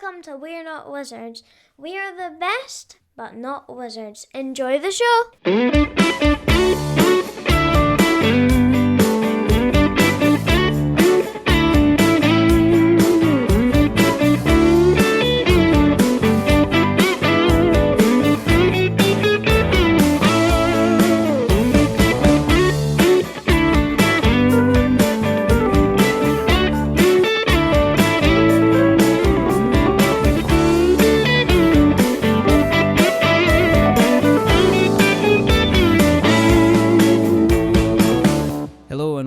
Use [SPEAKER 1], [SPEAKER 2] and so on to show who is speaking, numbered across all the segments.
[SPEAKER 1] welcome to We're Not Wizards. We are the best, but not wizards. Enjoy the show!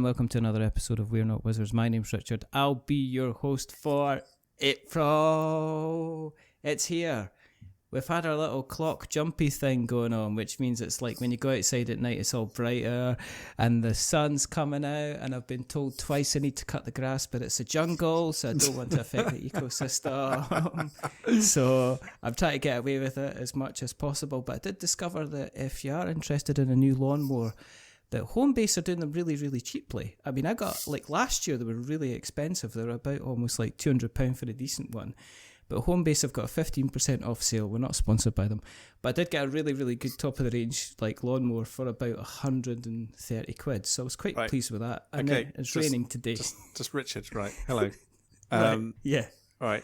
[SPEAKER 2] Welcome to another episode of We're Not Wizards. My name's Richard. I'll be your host for April. It's here. We've had our little clock jumpy thing going on, which means it's like when you go outside at night, it's all brighter and the sun's coming out. And I've been told twice I need to cut the grass, but it's a jungle, so I don't want to affect the ecosystem. So I'm trying to get away with it as much as possible. But I did discover that if you are interested in a new lawnmower, that Homebase are doing them really, really cheaply. I mean, I got, like last year, they were really expensive. They were about almost like £200 for a decent one. But Homebase have got a 15% off sale. We're not sponsored by them. But I did get a really, really good top of the range like lawnmower for about 130 quid. So I was quite pleased with that. And
[SPEAKER 3] okay,
[SPEAKER 2] it's raining today.
[SPEAKER 3] Just Richard, right. Hello.
[SPEAKER 2] Yeah.
[SPEAKER 3] All right.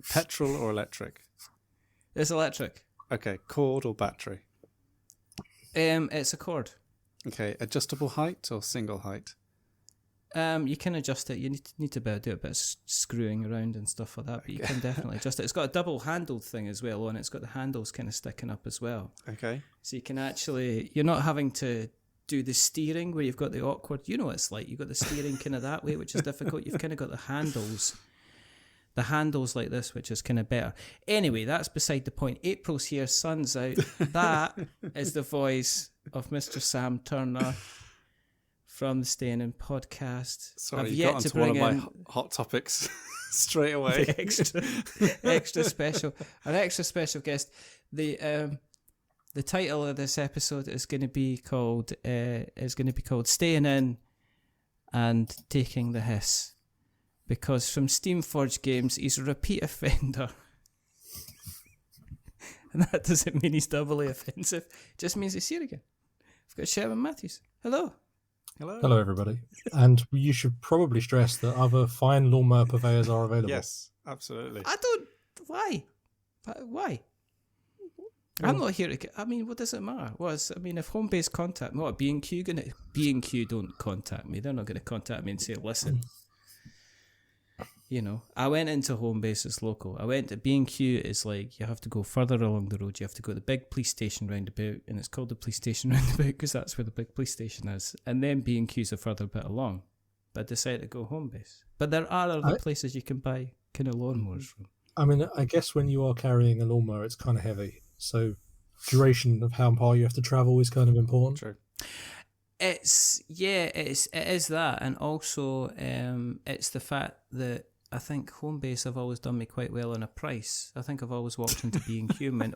[SPEAKER 3] Petrol or electric?
[SPEAKER 2] It's electric.
[SPEAKER 3] Okay. Cord or battery?
[SPEAKER 2] It's a cord.
[SPEAKER 3] Okay, adjustable height or single height?
[SPEAKER 2] You can adjust it. You need to do a bit of screwing around and stuff like that, but you can definitely adjust it. It's got a double-handled thing as well on it. It's got the handles kind of sticking up as well.
[SPEAKER 3] Okay.
[SPEAKER 2] So you can actually, you're not having to do the steering where you've got the awkward, you know what it's like. You've got the steering kind of that way, which is difficult. You've kind of got the handles like this, which is kind of better. Anyway, that's beside the point. April's here, sun's out. That is the voice of Mr. Sam Turner from the Staying In podcast.
[SPEAKER 3] Sorry, you got onto one of my hot topics straight away.
[SPEAKER 2] extra special, an extra special guest. The title of this episode is going to be called Staying In and Taking the Hiss. Because from Steamforged Games, he's a repeat offender. And that doesn't mean he's doubly offensive. It just means he's here again. I've got Sherwin Matthews. Hello.
[SPEAKER 4] Hello, everybody. And you should probably stress that other fine lawnmower purveyors are available.
[SPEAKER 3] Yes, absolutely.
[SPEAKER 2] Why? I'm not here to I mean, what does it matter? If Homebase contact me, what, B&Q gonna... B&Q don't contact me. They're not going to contact me and say, listen... You know, I went into Homebase, it's local. I went to B&Q, it's like you have to go further along the road. You have to go to the big police station roundabout, and it's called the police station roundabout because that's where the big police station is. And then B&Q's a further bit along. But I decided to go Homebase. But there are other places you can buy kind of lawnmowers from.
[SPEAKER 4] I mean, I guess when you are carrying a lawnmower, it's kind of heavy. So duration of how far you have to travel is kind of important.
[SPEAKER 3] True.
[SPEAKER 2] It is that, and also it's the fact that I think Homebase have always done me quite well on a price. I think I've always walked into B&Q and went,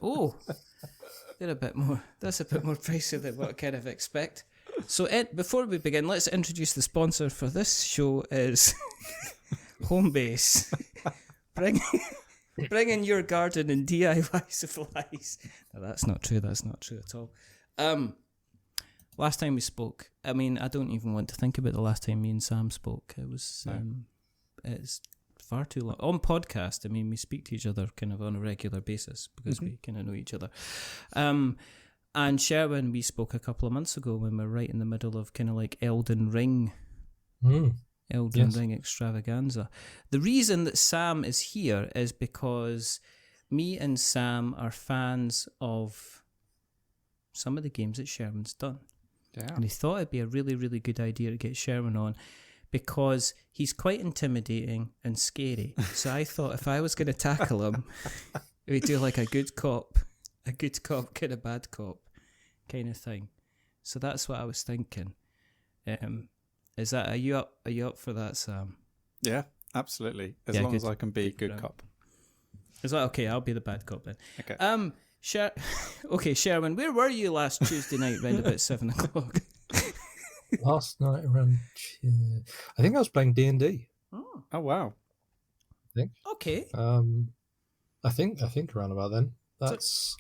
[SPEAKER 2] they're a bit more. That's a bit more pricey than what I kind of expect. So before we begin, let's introduce the sponsor for this show is Homebase. Bringing your garden and DIY supplies. No, that's not true. That's not true at all. Last time we spoke, I mean, I don't even want to think about the last time me and Sam spoke. It was, it's far too long. On podcast, I mean, we speak to each other kind of on a regular basis because we kind of know each other. And Sherwin, we spoke a couple of months ago when we were right in the middle of kind of like Elden Ring extravaganza. The reason that Sam is here is because me and Sam are fans of some of the games that Sherwin's done.
[SPEAKER 3] Yeah.
[SPEAKER 2] And he thought it'd be a really, really good idea to get Sherwin on because he's quite intimidating and scary. So I thought if I was going to tackle him, we'd do like a good cop, kind of bad cop kind of thing. So that's what I was thinking. Are you up for that, Sam?
[SPEAKER 3] Yeah, absolutely. As long as I can be good cop.
[SPEAKER 2] Is that okay? I'll be the bad cop then.
[SPEAKER 3] Okay.
[SPEAKER 2] Okay, Sherwin, where were you last Tuesday night around about 7 o'clock?
[SPEAKER 4] Last night around... I think I was playing D&D.
[SPEAKER 3] Oh, wow.
[SPEAKER 4] I think.
[SPEAKER 2] Okay.
[SPEAKER 4] I think around about then. That's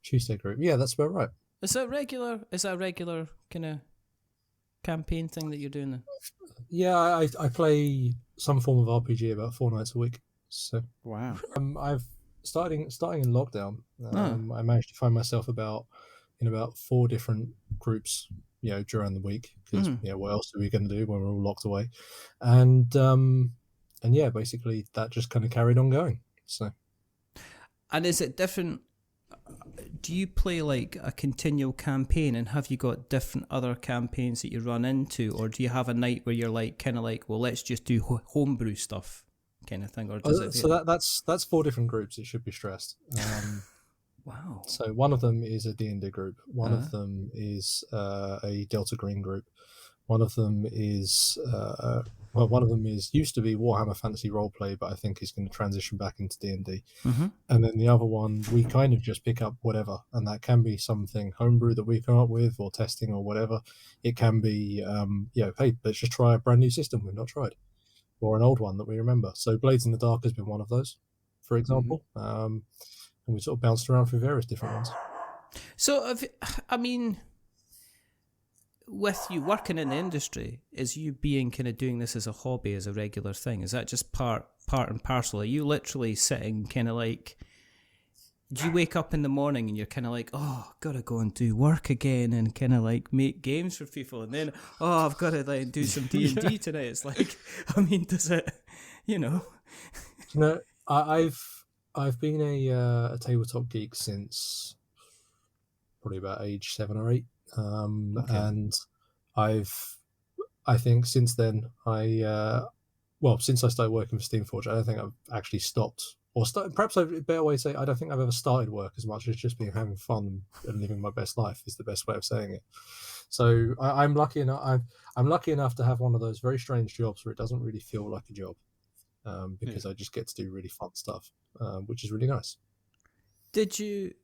[SPEAKER 4] Tuesday group. Yeah, that's about right.
[SPEAKER 2] Is that regular? Is that a regular kind of campaign thing that you're doing then?
[SPEAKER 4] Yeah, I play some form of RPG about 4 nights a week. So
[SPEAKER 3] Wow.
[SPEAKER 4] I've starting in lockdown.
[SPEAKER 2] Oh.
[SPEAKER 4] I managed to find myself in about 4 different groups, during the week because what else are we going to do when we're all locked away? And yeah, basically that just kind of carried on going. So
[SPEAKER 2] And is it different? Do you play like a continual campaign, and have you got different other campaigns that you run into, or do you have a night where you're like kind of like, well, let's just do homebrew stuff, kind of thing, or does it?
[SPEAKER 4] so that's 4 different groups. It should be stressed.
[SPEAKER 2] Wow.
[SPEAKER 4] So one of them is a D&D group. One
[SPEAKER 2] Uh-huh.
[SPEAKER 4] of them is a Delta Green group. One of them is one of them is used to be Warhammer Fantasy Roleplay, but I think is going to transition back into D&D.
[SPEAKER 2] Mm-hmm.
[SPEAKER 4] And then the other one, we kind of just pick up whatever, and that can be something homebrew that we come up with, or testing, or whatever. It can be, hey, let's just try a brand new system we've not tried, or an old one that we remember. So Blades in the Dark has been one of those, for example. And we sort of bounced around through various different ones.
[SPEAKER 2] So, I mean, with you working in the industry, is you being kind of doing this as a hobby, as a regular thing? Is that just part and parcel? Are you literally sitting kind of like, do you wake up in the morning and you're kind of like, oh, gotta go and do work again and kind of like make games for people, and then, oh, I've got to like do some D&D tonight? It's like, I mean, does it, you know?
[SPEAKER 4] No, I've been a tabletop geek since probably about age 7 or 8,
[SPEAKER 2] Okay.
[SPEAKER 4] and I think since then since I started working for Steamforged, I don't think I've actually stopped, or perhaps a better way to say, I don't think I've ever started work as much as just being having fun and living my best life is the best way of saying it. So I'm lucky enough. I'm lucky enough to have one of those very strange jobs where it doesn't really feel like a job, because I just get to do really fun stuff, which is really nice.
[SPEAKER 2] Did you?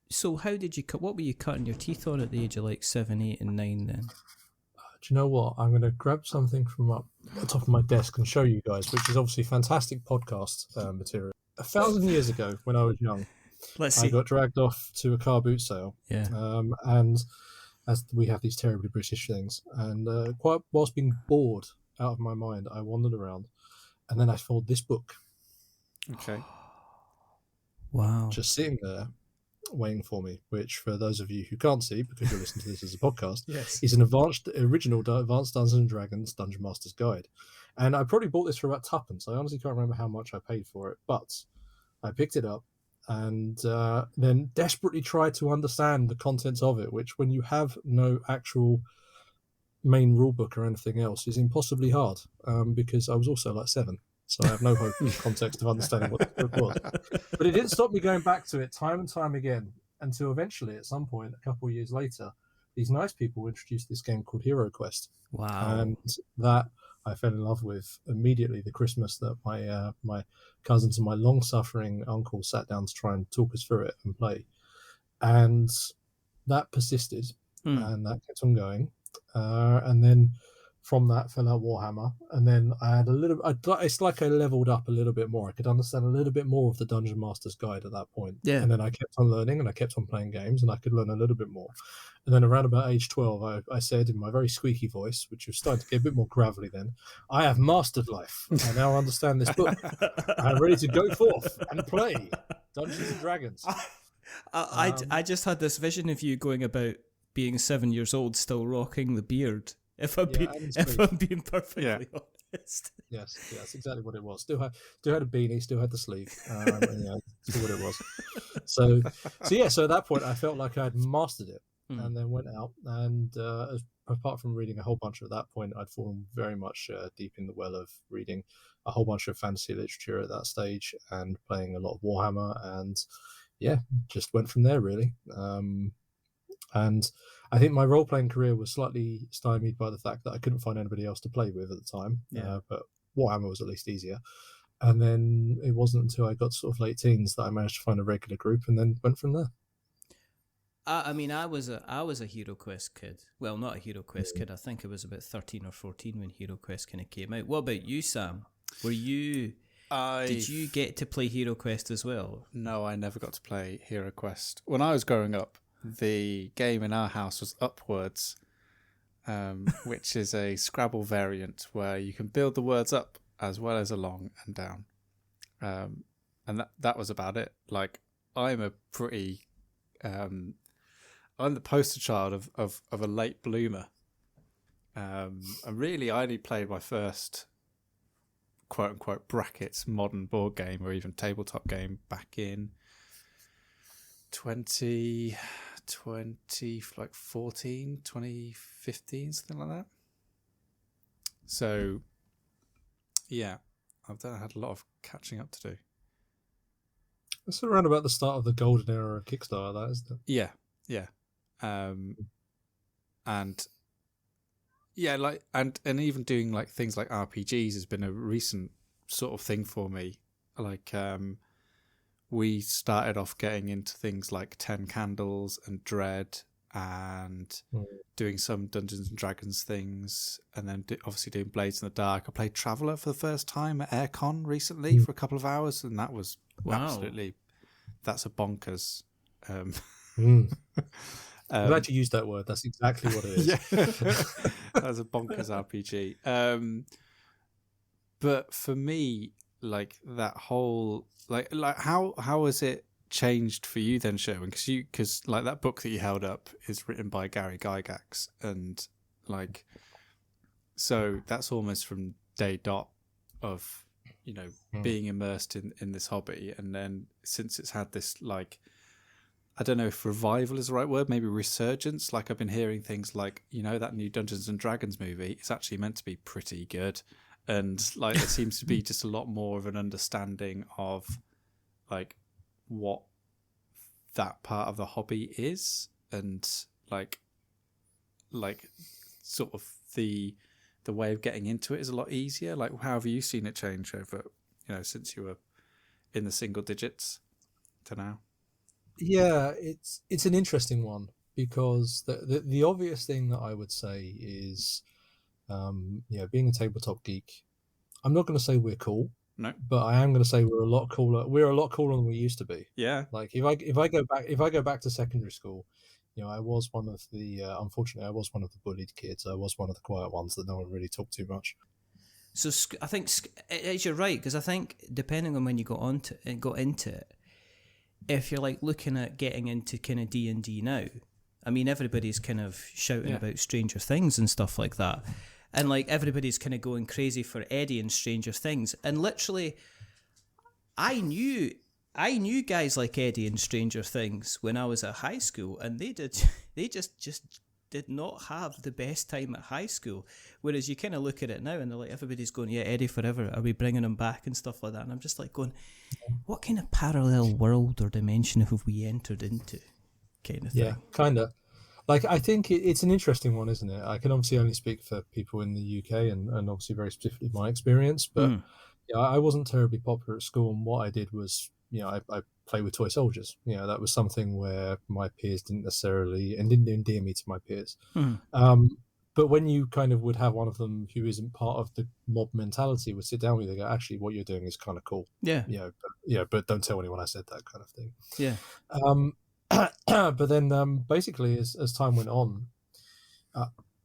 [SPEAKER 2] So how did you cut? What were you cutting your teeth on at the age of like 7, 8, and 9? Then
[SPEAKER 4] Do you know what? I'm going to grab something from up the top of my desk and show you guys, which is obviously fantastic podcast material. 1,000 years ago, when I was young,
[SPEAKER 2] let's
[SPEAKER 4] I
[SPEAKER 2] see.
[SPEAKER 4] got dragged off to a car boot sale.
[SPEAKER 2] Yeah.
[SPEAKER 4] And as we have these terribly British things, and quite whilst being bored out of my mind, I wandered around, and then I found this book
[SPEAKER 3] Okay.
[SPEAKER 2] Wow.
[SPEAKER 4] just sitting there waiting for me, which for those of you who can't see because you're listening to this as a podcast,
[SPEAKER 2] Yes.
[SPEAKER 4] is an original Advanced Dungeons and Dragons Dungeon Master's Guide. And I probably bought this for about tuppence. I honestly can't remember how much I paid for it, but I picked it up and then desperately tried to understand the contents of it, which when you have no actual main rulebook or anything else is impossibly hard, because I was also like 7. So I have no hope of context of understanding what the book was. But it didn't stop me going back to it time and time again until eventually, at some point, a couple of years later, these nice people introduced this game called Hero Quest.
[SPEAKER 2] Wow.
[SPEAKER 4] And that I fell in love with immediately the Christmas that my cousins and my long-suffering uncle sat down to try and talk us through it and play. And that persisted, and that kept on going. And then from that fell out Warhammer, and then I had it's like I leveled up a little bit more. I could understand a little bit more of the Dungeon Master's Guide at that point.
[SPEAKER 2] Yeah.
[SPEAKER 4] And then I kept on learning, and I kept on playing games, and I could learn a little bit more. And then around about age 12, I said in my very squeaky voice, which was starting to get a bit more gravelly then, I have mastered life. I now understand this book. I'm ready to go forth and play Dungeons and Dragons.
[SPEAKER 2] I just had this vision of you going about being 7 years old, still rocking the beard. If I'm being perfectly honest.
[SPEAKER 4] Yes, that's exactly what it was. Still had a beanie, still had the sleeve. And yeah, that's what it was. So at that point, I felt like I had mastered it, and then went out. And apart from reading a whole bunch at that point, I'd fallen very much deep in the well of reading a whole bunch of fantasy literature at that stage, and playing a lot of Warhammer, and yeah, just went from there really. And I think my role-playing career was slightly stymied by the fact that I couldn't find anybody else to play with at the time. But Warhammer was at least easier. And then it wasn't until I got sort of late teens that I managed to find a regular group, and then went from there.
[SPEAKER 2] I mean, I was a Hero Quest kid. Well, not a Hero Quest kid. I think it was about 13 or 14 when Hero Quest kind of came out. What about you, Sam? Were you? Did you get to play Hero Quest as well?
[SPEAKER 3] No, I never got to play Hero Quest. When I was growing up, the game in our house was Upwards, which is a Scrabble variant where you can build the words up as well as along and down. And that was about it. Like, I'm a pretty... I'm the poster child of a late bloomer. And really, I only played my first quote-unquote brackets modern board game or even tabletop game back in 2014, 2015, something like that. So, yeah, I've had a lot of catching up to do.
[SPEAKER 4] That's around about the start of the golden era of Kickstarter, that, isn't it?
[SPEAKER 3] Yeah. And yeah, like and even doing like things like RPGs has been a recent sort of thing for me. Like we started off getting into things like 10 Candles and Dread and doing some Dungeons and Dragons things, and then obviously doing Blades in the Dark. I played Traveller for the first time at AirCon recently for a couple of hours, and that was absolutely, that's a bonkers.
[SPEAKER 4] I'm glad you used that word. That's exactly what it is.
[SPEAKER 3] Yeah. That was a bonkers RPG. But for me, like that whole like how has it changed for you then, Sherwin? Because like that book that you held up is written by Gary Gygax, and like so that's almost from day dot of being immersed in this hobby, and then since it's had this like, I don't know if revival is the right word, maybe resurgence. Like I've been hearing things like, that new Dungeons and Dragons movie is actually meant to be pretty good. And like there seems to be just a lot more of an understanding of like what that part of the hobby is, and like sort of the way of getting into it is a lot easier. Like how have you seen it change over, since you were in the single digits to now?
[SPEAKER 4] Yeah, it's an interesting one, because the obvious thing that I would say is, being a tabletop geek, I'm not going to say we're cool,
[SPEAKER 3] no,
[SPEAKER 4] but I am going to say we're a lot cooler. We're a lot cooler than we used to be.
[SPEAKER 3] Yeah,
[SPEAKER 4] like if I go back to secondary school, I was one of the unfortunately I was one of the bullied kids. I was one of the quiet ones that no one really talked too much.
[SPEAKER 2] So I think you're right, because I think depending on when you got into it. If you're like looking at getting into kind of D&D now, I mean, everybody's kind of shouting about Stranger Things and stuff like that. And like everybody's kind of going crazy for Eddie and Stranger Things. And literally, I knew guys like Eddie and Stranger Things when I was at high school, and they just did not have the best time at high school. Whereas you kind of look at it now and they're like, everybody's going, yeah, Eddie forever. Are we bringing him back and stuff like that? And I'm just like going, what kind of parallel world or dimension have we entered into? Kind of thing. Yeah,
[SPEAKER 4] kind of. Like, I think it's an interesting one, isn't it? I can obviously only speak for people in the UK and obviously very specifically my experience, but I wasn't terribly popular at school, and what I did was, I play with toy soldiers. That was something where my peers didn't necessarily, and didn't endear me to my peers. But when you kind of would have one of them who isn't part of the mob mentality would sit down with you, they go, actually, what you're doing is kind of cool.
[SPEAKER 2] Yeah.
[SPEAKER 4] But don't tell anyone I said that, kind of thing.
[SPEAKER 2] Yeah.
[SPEAKER 4] But then basically as time went on,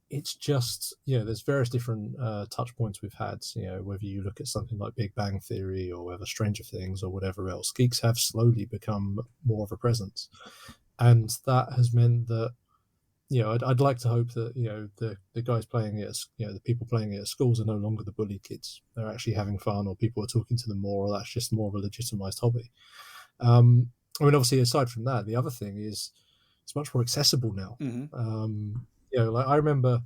[SPEAKER 4] it's just, there's various different touch points we've had, whether you look at something like Big Bang Theory or whether Stranger Things or whatever else, geeks have slowly become more of a presence. And that has meant that, I'd like to hope that, the guys playing it, the people playing it at schools are no longer the bully kids. They're actually having fun, or people are talking to them more, or that's just more of a legitimized hobby. I mean, obviously, aside from that, the other thing is it's much more accessible now. Like I remember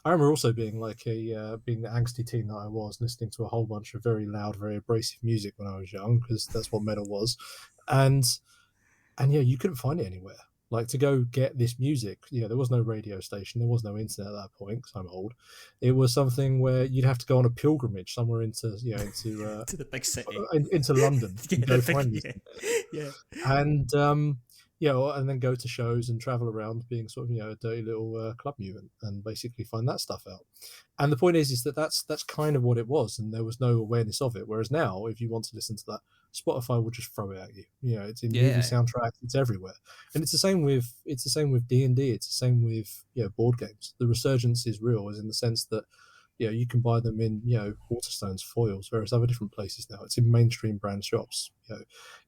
[SPEAKER 4] also being like being the angsty teen that I was, listening to a whole bunch of very loud, very abrasive music when I was young, because that's what metal was, and you couldn't find it anywhere. Like, to go get this music, there was no radio station, there was no internet at that point, because I'm old. It was something where you'd have to go on a pilgrimage somewhere into
[SPEAKER 2] to the big city,
[SPEAKER 4] into London. To go find it.
[SPEAKER 2] Yeah.
[SPEAKER 4] And and then go to shows and travel around being sort of, a dirty little club mutant and basically find that stuff out. And the point is that's kind of what it was, and there was no awareness of it. Whereas now, if you want to listen to that, Spotify will just throw it at you. It's in movie soundtracks, it's everywhere, and it's the same with D&D. It's the same with board games. The resurgence is real, as in the sense that you can buy them in Waterstones, foils, various other different places now. It's in mainstream brand shops.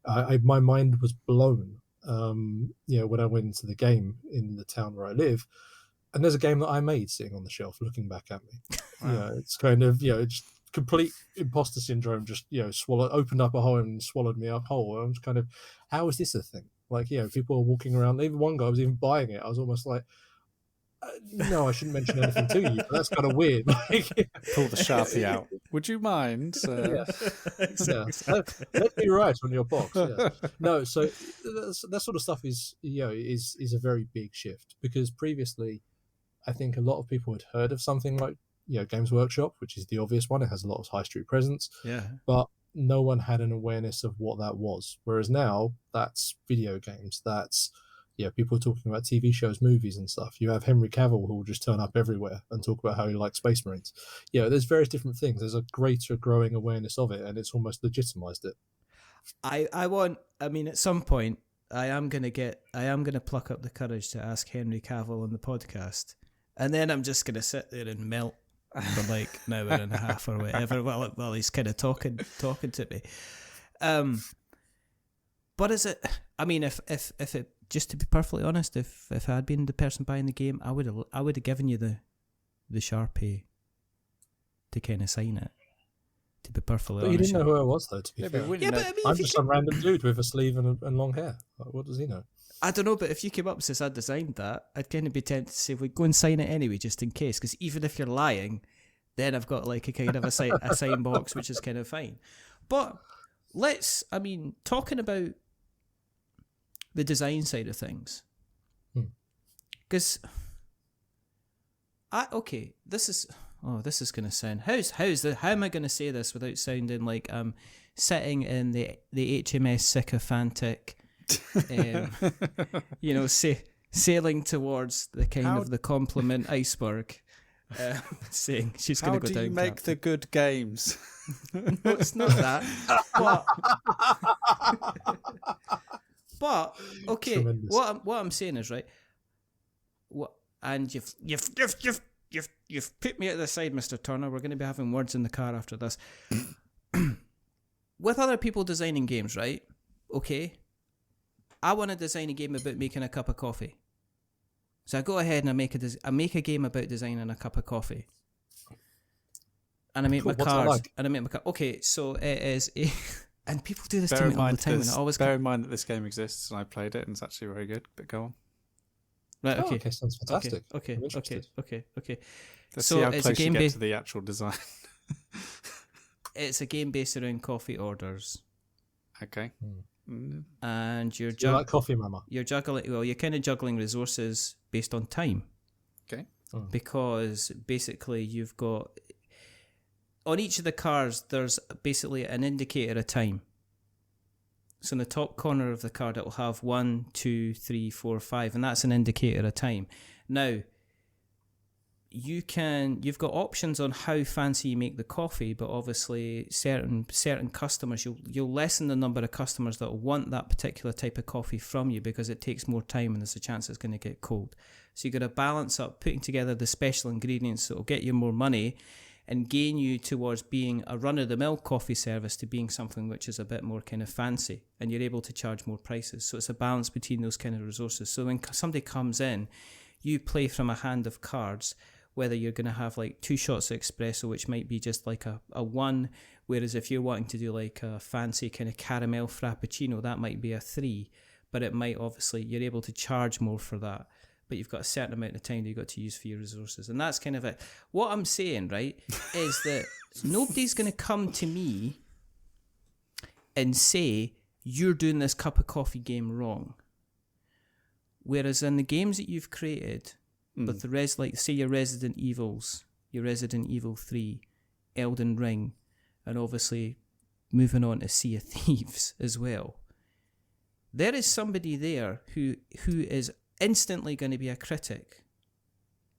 [SPEAKER 4] My mind was blown. When I went into the game in the town where I live, and there's a game that I made sitting on the shelf looking back at me.
[SPEAKER 3] Wow.
[SPEAKER 4] It's kind of just complete imposter syndrome. Just opened up a hole and swallowed me up whole. I was kind of, how is this a thing? Like people are walking around. Even one guy was even buying it. I was almost like, no, I shouldn't mention anything to you. But that's kind of weird.
[SPEAKER 3] Pull the Sharpie out. Would you mind?
[SPEAKER 4] Let me write on your box. Yeah. No, so that sort of stuff is a very big shift, because previously, I think a lot of people had heard of something like Games Workshop, which is the obvious one. It has a lot of high street presence.
[SPEAKER 2] Yeah.
[SPEAKER 4] But no one had an awareness of what that was. Whereas now, that's video games. That's people talking about TV shows, movies, and stuff. You have Henry Cavill, who will just turn up everywhere and talk about how he likes Space Marines. There's various different things. There's a greater growing awareness of it, and it's almost legitimized it.
[SPEAKER 2] I mean, at some point, I am gonna pluck up the courage to ask Henry Cavill on the podcast, and then I'm just gonna sit there and melt for like an hour and a half or whatever while he's kind of talking to me. But is it? I mean, if it, just to be perfectly honest, if I had been the person buying the game, I would have given you the Sharpie to kind of sign it. To be perfectly honest,
[SPEAKER 4] you didn't know who I was, though. To be fair,
[SPEAKER 2] but I mean,
[SPEAKER 4] I'm just some random dude with a sleeve and long hair. What does he know?
[SPEAKER 2] I don't know, but if you came up and says I designed that, I'd kind of be tempted to say, "We go and sign it anyway, just in case." Because even if you're lying, then I've got like a kind of a sign box, which is kind of fine. But talking about the design side of things, because this is going to sound how am I going to say this without sounding like I'm sitting in the HMS sycophantic, sailing towards the kind of the compliment iceberg, saying she's going to go down.
[SPEAKER 3] How do you make the good games?
[SPEAKER 2] No, it's not that. But okay,
[SPEAKER 4] Tremendous.
[SPEAKER 2] what I'm saying is right. And you've put me at the side, Mr. Turner. We're going to be having words in the car after this. With other people designing games, right? Okay, I want to design a game about making a cup of coffee. So I go ahead and I make a game about designing a cup of coffee. And I make my cards.
[SPEAKER 4] Like?
[SPEAKER 2] And I make my card. Okay, so it is a... And people do this to me all the time. And I always
[SPEAKER 3] bear in mind that this game exists and I played it and it's actually very good. But go on.
[SPEAKER 2] Right. Okay.
[SPEAKER 4] Okay, sounds fantastic.
[SPEAKER 2] Okay.
[SPEAKER 3] Let's
[SPEAKER 2] So
[SPEAKER 3] see how
[SPEAKER 2] it's
[SPEAKER 3] close
[SPEAKER 2] a game
[SPEAKER 3] you get to the actual design.
[SPEAKER 2] It's a game based around coffee orders.
[SPEAKER 3] Okay.
[SPEAKER 2] And you're
[SPEAKER 4] You like coffee, Mama?
[SPEAKER 2] you're juggling. Well, you're kind of juggling resources based on time.
[SPEAKER 3] Okay.
[SPEAKER 2] Because basically you've got on each of the cards there's basically an indicator of time. So in the top corner of the card it will have 1, 2, 3, 4, 5, and that's an indicator of time. Now you've got options on how fancy you make the coffee, but obviously certain customers you'll lessen the number of customers that will want that particular type of coffee from you because it takes more time and there's a chance it's going to get cold. So you've got to balance up putting together the special ingredients that will get you more money and gain you towards being a run-of-the-mill coffee service to being something which is a bit more kind of fancy, and you're able to charge more prices. So it's a balance between those kind of resources. So when somebody comes in, you play from a hand of cards, whether you're going to have like 2 shots of espresso, which might be just like a 1, whereas if you're wanting to do like a fancy kind of caramel frappuccino, that might be a 3, but it might obviously, you're able to charge more for that. But you've got a certain amount of time that you've got to use for your resources. And that's kind of it. What I'm saying, right, is that nobody's going to come to me and say, you're doing this cup of coffee game wrong. Whereas in the games that you've created, with the like say your Resident Evils, your Resident Evil 3, Elden Ring, and obviously moving on to Sea of Thieves as well, there is somebody there who is instantly going to be a critic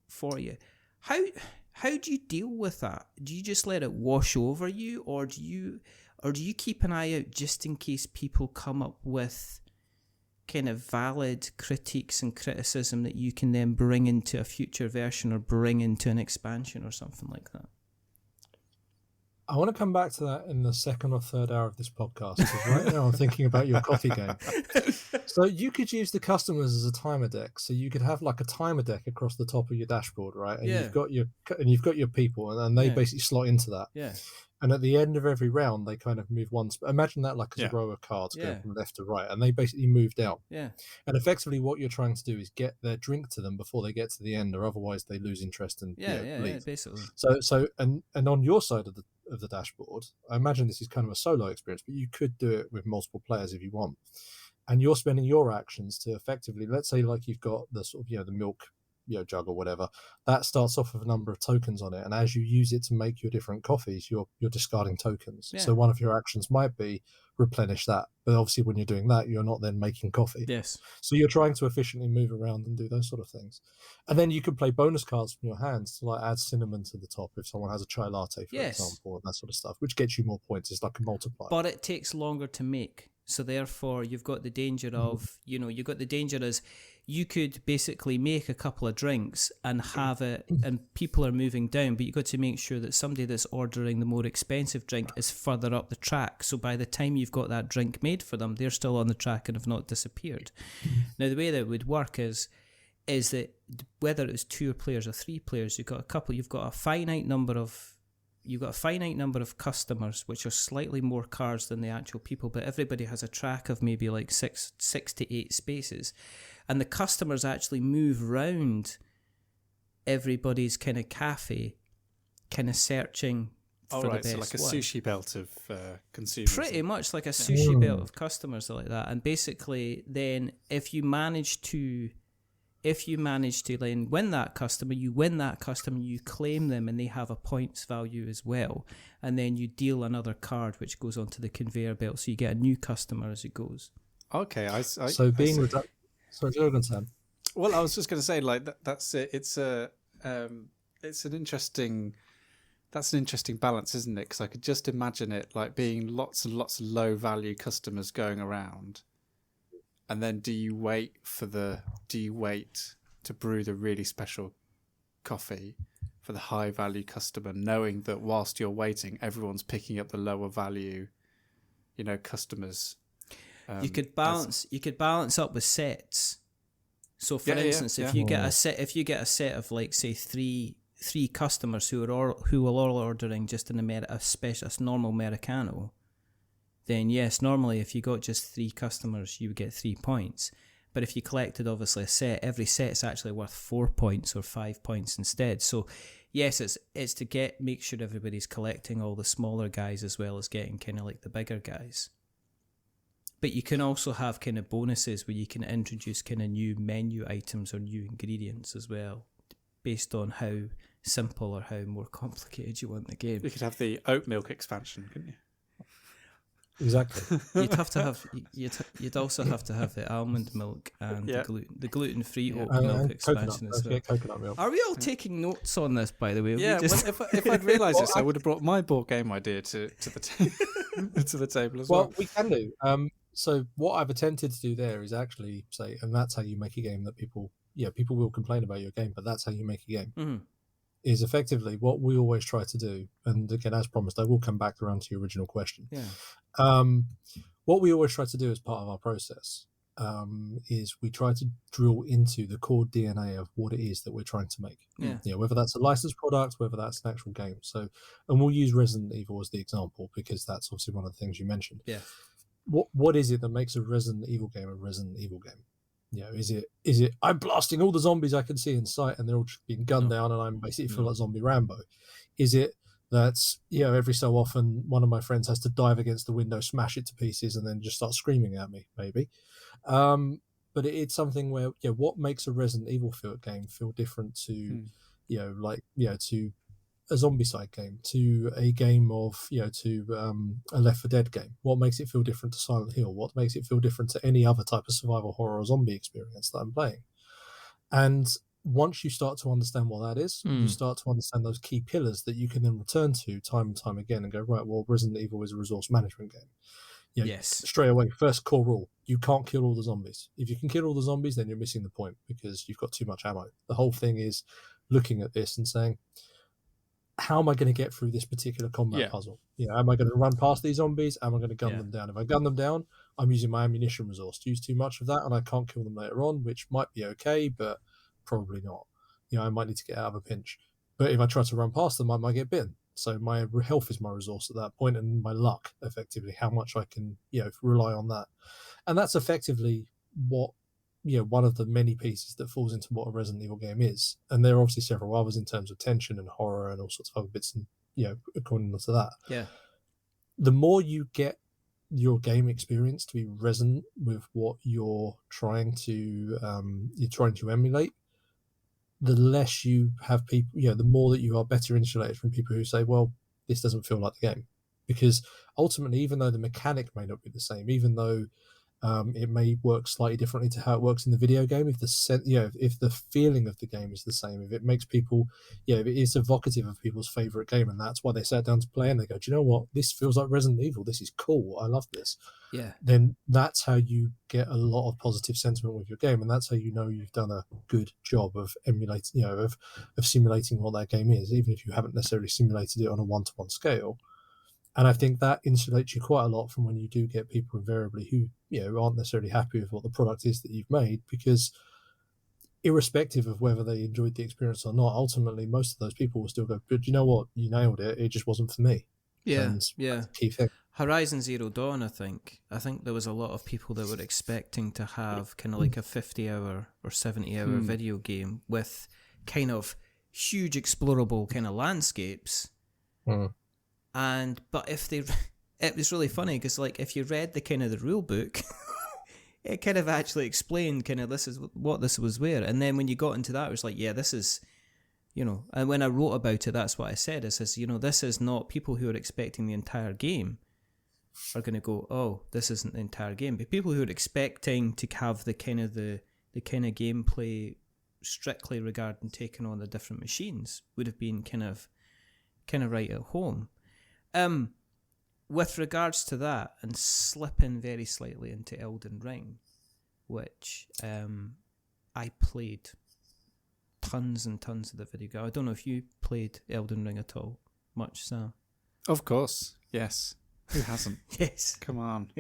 [SPEAKER 2] for you. How do you deal with that? Do you just let it wash over you, or do you keep an eye out just in case people come up with kind of valid critiques and criticism that you can then bring into a future version or bring into an expansion or something like that?
[SPEAKER 4] I want to come back to that in the second or third hour of this podcast, because right now I'm thinking about your coffee game. So you could use the customers as a timer deck. So you could have like a timer deck across the top of your dashboard, right? And you've got your people, and they basically slot into that.
[SPEAKER 2] Yeah.
[SPEAKER 4] And at the end of every round, they kind of move one. Imagine that like as a row of cards going from left to right, and they basically move down.
[SPEAKER 2] Yeah.
[SPEAKER 4] And effectively, what you're trying to do is get their drink to them before they get to the end, or otherwise they lose interest and leave.
[SPEAKER 2] Basically.
[SPEAKER 4] So and on your side of the dashboard, I imagine this is kind of a solo experience, but you could do it with multiple players if you want. And you're spending your actions to effectively, let's say, like you've got the sort of the milk jug or whatever, that starts off with a number of tokens on it, and as you use it to make your different coffees, you're discarding tokens. So one of your actions might be replenish that, but obviously when you're doing that, you're not then making coffee. So you're trying to efficiently move around and do those sort of things. And then you can play bonus cards from your hands to like add cinnamon to the top if someone has a chai latte, for example, and that sort of stuff, which gets you more points. It's like a multiplier, but
[SPEAKER 2] it takes longer to make. So therefore, you've got the danger of, you've got the danger as you could basically make a couple of drinks and have it, and people are moving down, but you've got to make sure that somebody that's ordering the more expensive drink is further up the track. So by the time you've got that drink made for them, they're still on the track and have not disappeared. Now, the way that it would work is that whether it's 2 players or 3 players, you've got a finite number of customers, which are slightly more cards than the actual people, but everybody has a track of maybe like six to 8 spaces, and the customers actually move round everybody's kind of cafe, kind of searching for the best
[SPEAKER 3] so like a
[SPEAKER 2] one.
[SPEAKER 3] sushi belt of consumers.
[SPEAKER 2] Pretty much like a sushi belt of customers like that. And basically then if you manage to then win that customer, you claim them and they have a points value as well. And then you deal another card which goes onto the conveyor belt, so you get a new customer as it goes.
[SPEAKER 3] Okay,
[SPEAKER 4] Sorry, go on, Sam.
[SPEAKER 3] Well, I was just going to say, like that's it. It's an interesting balance, isn't it? Because I could just imagine it like being lots and lots of low value customers going around. And then do you wait to brew the really special coffee for the high value customer, knowing that whilst you're waiting, everyone's picking up the lower value, customers.
[SPEAKER 2] You could balance up with sets. So for instance, if you get a set of like say three customers who will all ordering just a normal Americano, then yes, normally if you got just 3 customers, you would get 3 points. But if you collected obviously a set, every set's actually worth 4 points or 5 points instead. So yes, it's to make sure everybody's collecting all the smaller guys as well as getting kind of like the bigger guys. But you can also have kind of bonuses where you can introduce kind of new menu items or new ingredients as well, based on how simple or how more complicated you want the game.
[SPEAKER 3] You could have the oat milk expansion, couldn't you?
[SPEAKER 4] Exactly.
[SPEAKER 2] You'd also have to have the almond milk and the gluten-free oat milk expansion as well.
[SPEAKER 4] Coconut milk.
[SPEAKER 2] Are we all taking notes on this, by the way?
[SPEAKER 3] Yeah. Well, if I'd realised this, I would have brought my board game idea to the table as well.
[SPEAKER 4] Well, we can do. So what I've attempted to do there is actually say, and that's how you make a game that people will complain about your game, but that's how you make a game.
[SPEAKER 2] Mm-hmm.
[SPEAKER 4] Is effectively what we always try to do. And again, as promised, I will come back around to your original question.
[SPEAKER 2] Yeah.
[SPEAKER 4] What we always try to do as part of our process is we try to drill into the core DNA of what it is that we're trying to make.
[SPEAKER 2] Yeah.
[SPEAKER 4] Whether that's a licensed product, whether that's an actual game. So, and we'll use Resident Evil as the example because that's obviously one of the things you mentioned.
[SPEAKER 2] Yeah.
[SPEAKER 4] What is it that makes a Resident Evil game a Resident Evil game? Is it I'm blasting all the zombies I can see in sight and they're all just being gunned down and I'm basically feel like zombie Rambo? Is it that's every so often one of my friends has to dive against the window, smash it to pieces, and then just start screaming at me, maybe? But it's something where what makes a Resident Evil game feel different to to a Zombicide game to a game of, to a Left 4 Dead game? What makes it feel different to Silent Hill? What makes it feel different to any other type of survival horror or zombie experience that I'm playing? And once you start to understand what that is, you start to understand those key pillars that you can then return to time and time again and go, right, well, Resident Evil is a resource management game.
[SPEAKER 2] Yes.
[SPEAKER 4] Straight away, first core rule, you can't kill all the zombies. If you can kill all the zombies, then you're missing the point because you've got too much ammo. The whole thing is looking at this and saying, how am I going to get through this particular combat puzzle? Am I going to run past these zombies? Am I going to gun them down? If I gun them down, I'm using my ammunition resource. Use too much of that, and I can't kill them later on, which might be okay, but probably not. I might need to get out of a pinch. But if I try to run past them, I might get bitten. So my health is my resource at that point, and my luck, effectively, how much I can, rely on that. And that's effectively what, one of the many pieces that falls into what a Resident Evil game is. And there are obviously several others in terms of tension and horror and all sorts of other bits, and according to that.
[SPEAKER 2] Yeah.
[SPEAKER 4] The more you get your game experience to be resonant with what you're trying to emulate, the less you have people, the more that you are better insulated from people who say, well, this doesn't feel like the game. Because ultimately, even though the mechanic may not be the same, even though it may work slightly differently to how it works in the video game, if the feeling of the game is the same, if it makes people, if it is evocative of people's favorite game, and that's why they sat down to play and they go, do you know what, this feels like Resident Evil, this is cool, I love this, then that's how you get a lot of positive sentiment with your game, and that's how you've done a good job of emulating, of simulating what that game is, even if you haven't necessarily simulated it on a one-to-one scale. And I think that insulates you quite a lot from when you do get people invariably who, aren't necessarily happy with what the product is that you've made, because irrespective of whether they enjoyed the experience or not, ultimately most of those people will still go, but you know what, you nailed it, it just wasn't for me. That's the key thing.
[SPEAKER 2] Horizon Zero Dawn, I think there was a lot of people that were expecting to have kind of like a 50-hour or 70-hour video game with kind of huge explorable kind of landscapes. But it was really funny because, like, if you read the rule book, it kind of actually explained this is what this was where. And then when you got into that, it was like, yeah, this is, and when I wrote about it, that's what I said. It says, this is not people who are expecting the entire game are going to go, oh, this isn't the entire game. But people who are expecting to have the kind of gameplay strictly regarding taking on the different machines would have been kind of right at home. With regards to that, and slipping very slightly into Elden Ring, which I played tons and tons of the video game. I don't know if you played Elden Ring at all, much, Sam.
[SPEAKER 3] Of course, yes. Who hasn't?
[SPEAKER 2] Yes.
[SPEAKER 3] Come on.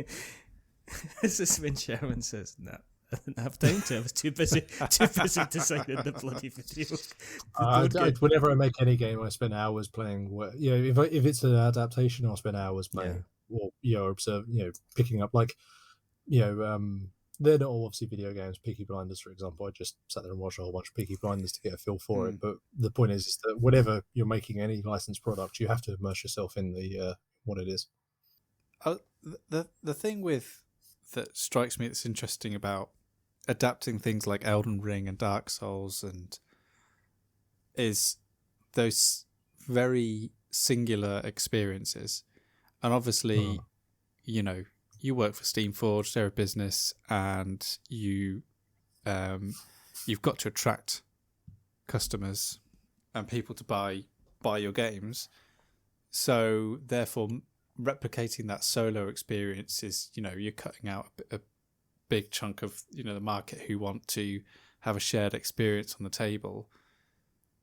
[SPEAKER 2] This is when Sherwin says, no, I didn't have time to. I was too busy designing the bloody video.
[SPEAKER 4] Whenever I make any game, I spend hours playing. If it's an adaptation, I'll spend hours playing, or observe, picking up. They're not all obviously video games. Peaky Blinders, for example, I just sat there and watched a whole bunch of Peaky Blinders to get a feel for it. But the point is that whenever you're making any licensed product, you have to immerse yourself in the what it is.
[SPEAKER 3] The thing that strikes me that's interesting about adapting things like Elden Ring and Dark Souls is those very singular experiences. And obviously, you work for Steamforged, they're a business, and you've got to attract customers and people to buy your games. So therefore, replicating that solo experience is, you're cutting out a big chunk of, the market who want to have a shared experience on the table.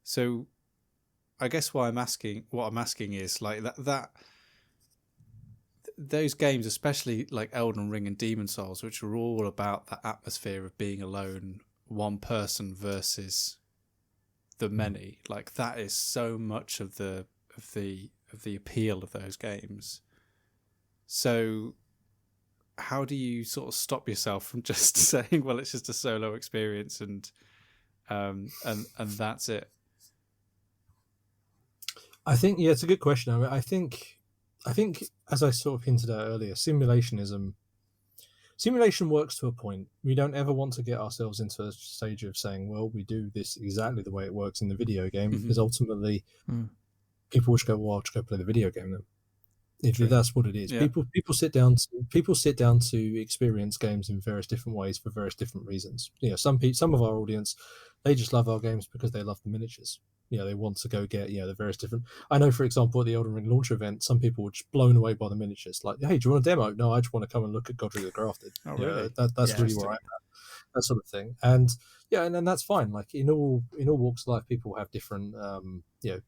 [SPEAKER 3] So I guess what I'm asking is like that those games, especially like Elden Ring and Demon Souls, which are all about that atmosphere of being alone, one person versus the many, like that is so much of the appeal of those games. So how do you sort of stop yourself from just saying, well, it's just a solo experience and that's it?
[SPEAKER 4] I think, it's a good question. I think as I sort of hinted at earlier, simulation works to a point. We don't ever want to get ourselves into a stage of saying, well, we do this exactly the way it works in the video game, because ultimately people will just go, well, I'll just go play the video game then. If
[SPEAKER 3] True.
[SPEAKER 4] that's what it is,
[SPEAKER 3] Yeah.
[SPEAKER 4] people sit down to experience games in various different ways for various different reasons. Some of our audience, they just love our games because they love the miniatures. They want to go get the various different. I know, for example, at the Elden Ring launch event, some people were just blown away by the miniatures. Like, hey, do you want a demo? No, I just want to come and look at Godric the Grafted.
[SPEAKER 3] Oh, really?
[SPEAKER 4] That's really where I'm at. That sort of thing. And and that's fine. Like in all walks of life, people have different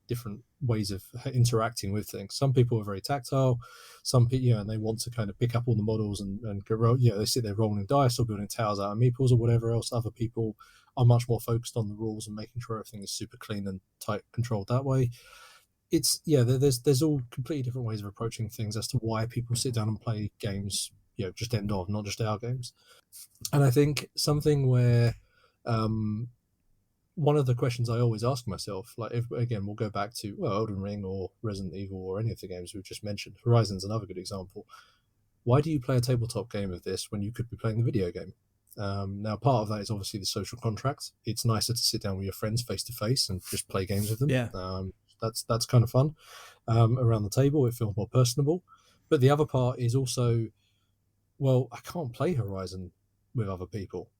[SPEAKER 4] different ways of interacting with things. Some people are very tactile. Some people, and they want to kind of pick up all the models and go, they sit there rolling dice or building towers out of meeples or whatever else. Other people are much more focused on the rules and making sure everything is super clean and tight controlled that way. It's there's all completely different ways of approaching things as to why people sit down and play games, just end of, not just our games. And I think something where one of the questions I always ask myself, like if again we'll go back to Elden Ring or Resident Evil or any of the games we've just mentioned, Horizon's another good example. Why do you play a tabletop game of this when you could be playing the video game? Now, part of that is obviously the social contract. It's nicer to sit down with your friends face to face and just play games with them.
[SPEAKER 2] Yeah.
[SPEAKER 4] That's kind of fun. Around the table, it feels more personable. But the other part is also, well, I can't play Horizon with other people.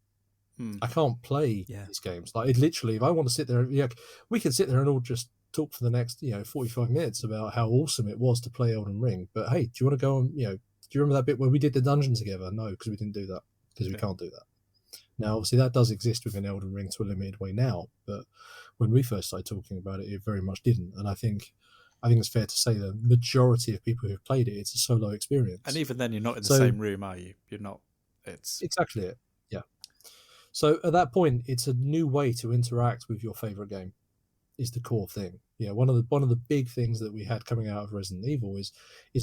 [SPEAKER 4] I can't play these games. Like, it literally, if I want to sit there, we can sit there and all just talk for the next 45 minutes about how awesome it was to play Elden Ring. But hey, do you want to go on? Do you remember that bit where we did the dungeon together? No, because we didn't do that. Because we can't do that. Now, obviously, that does exist within Elden Ring to a limited way now, but when we first started talking about it, it very much didn't. And I think it's fair to say the majority of people who've played it, it's a solo experience.
[SPEAKER 3] And even then, you're not in the same room, are you? You're not. It's
[SPEAKER 4] exactly it. Yeah. So at that point, it's a new way to interact with your favorite game. Is the core thing. One of the big things that we had coming out of Resident Evil is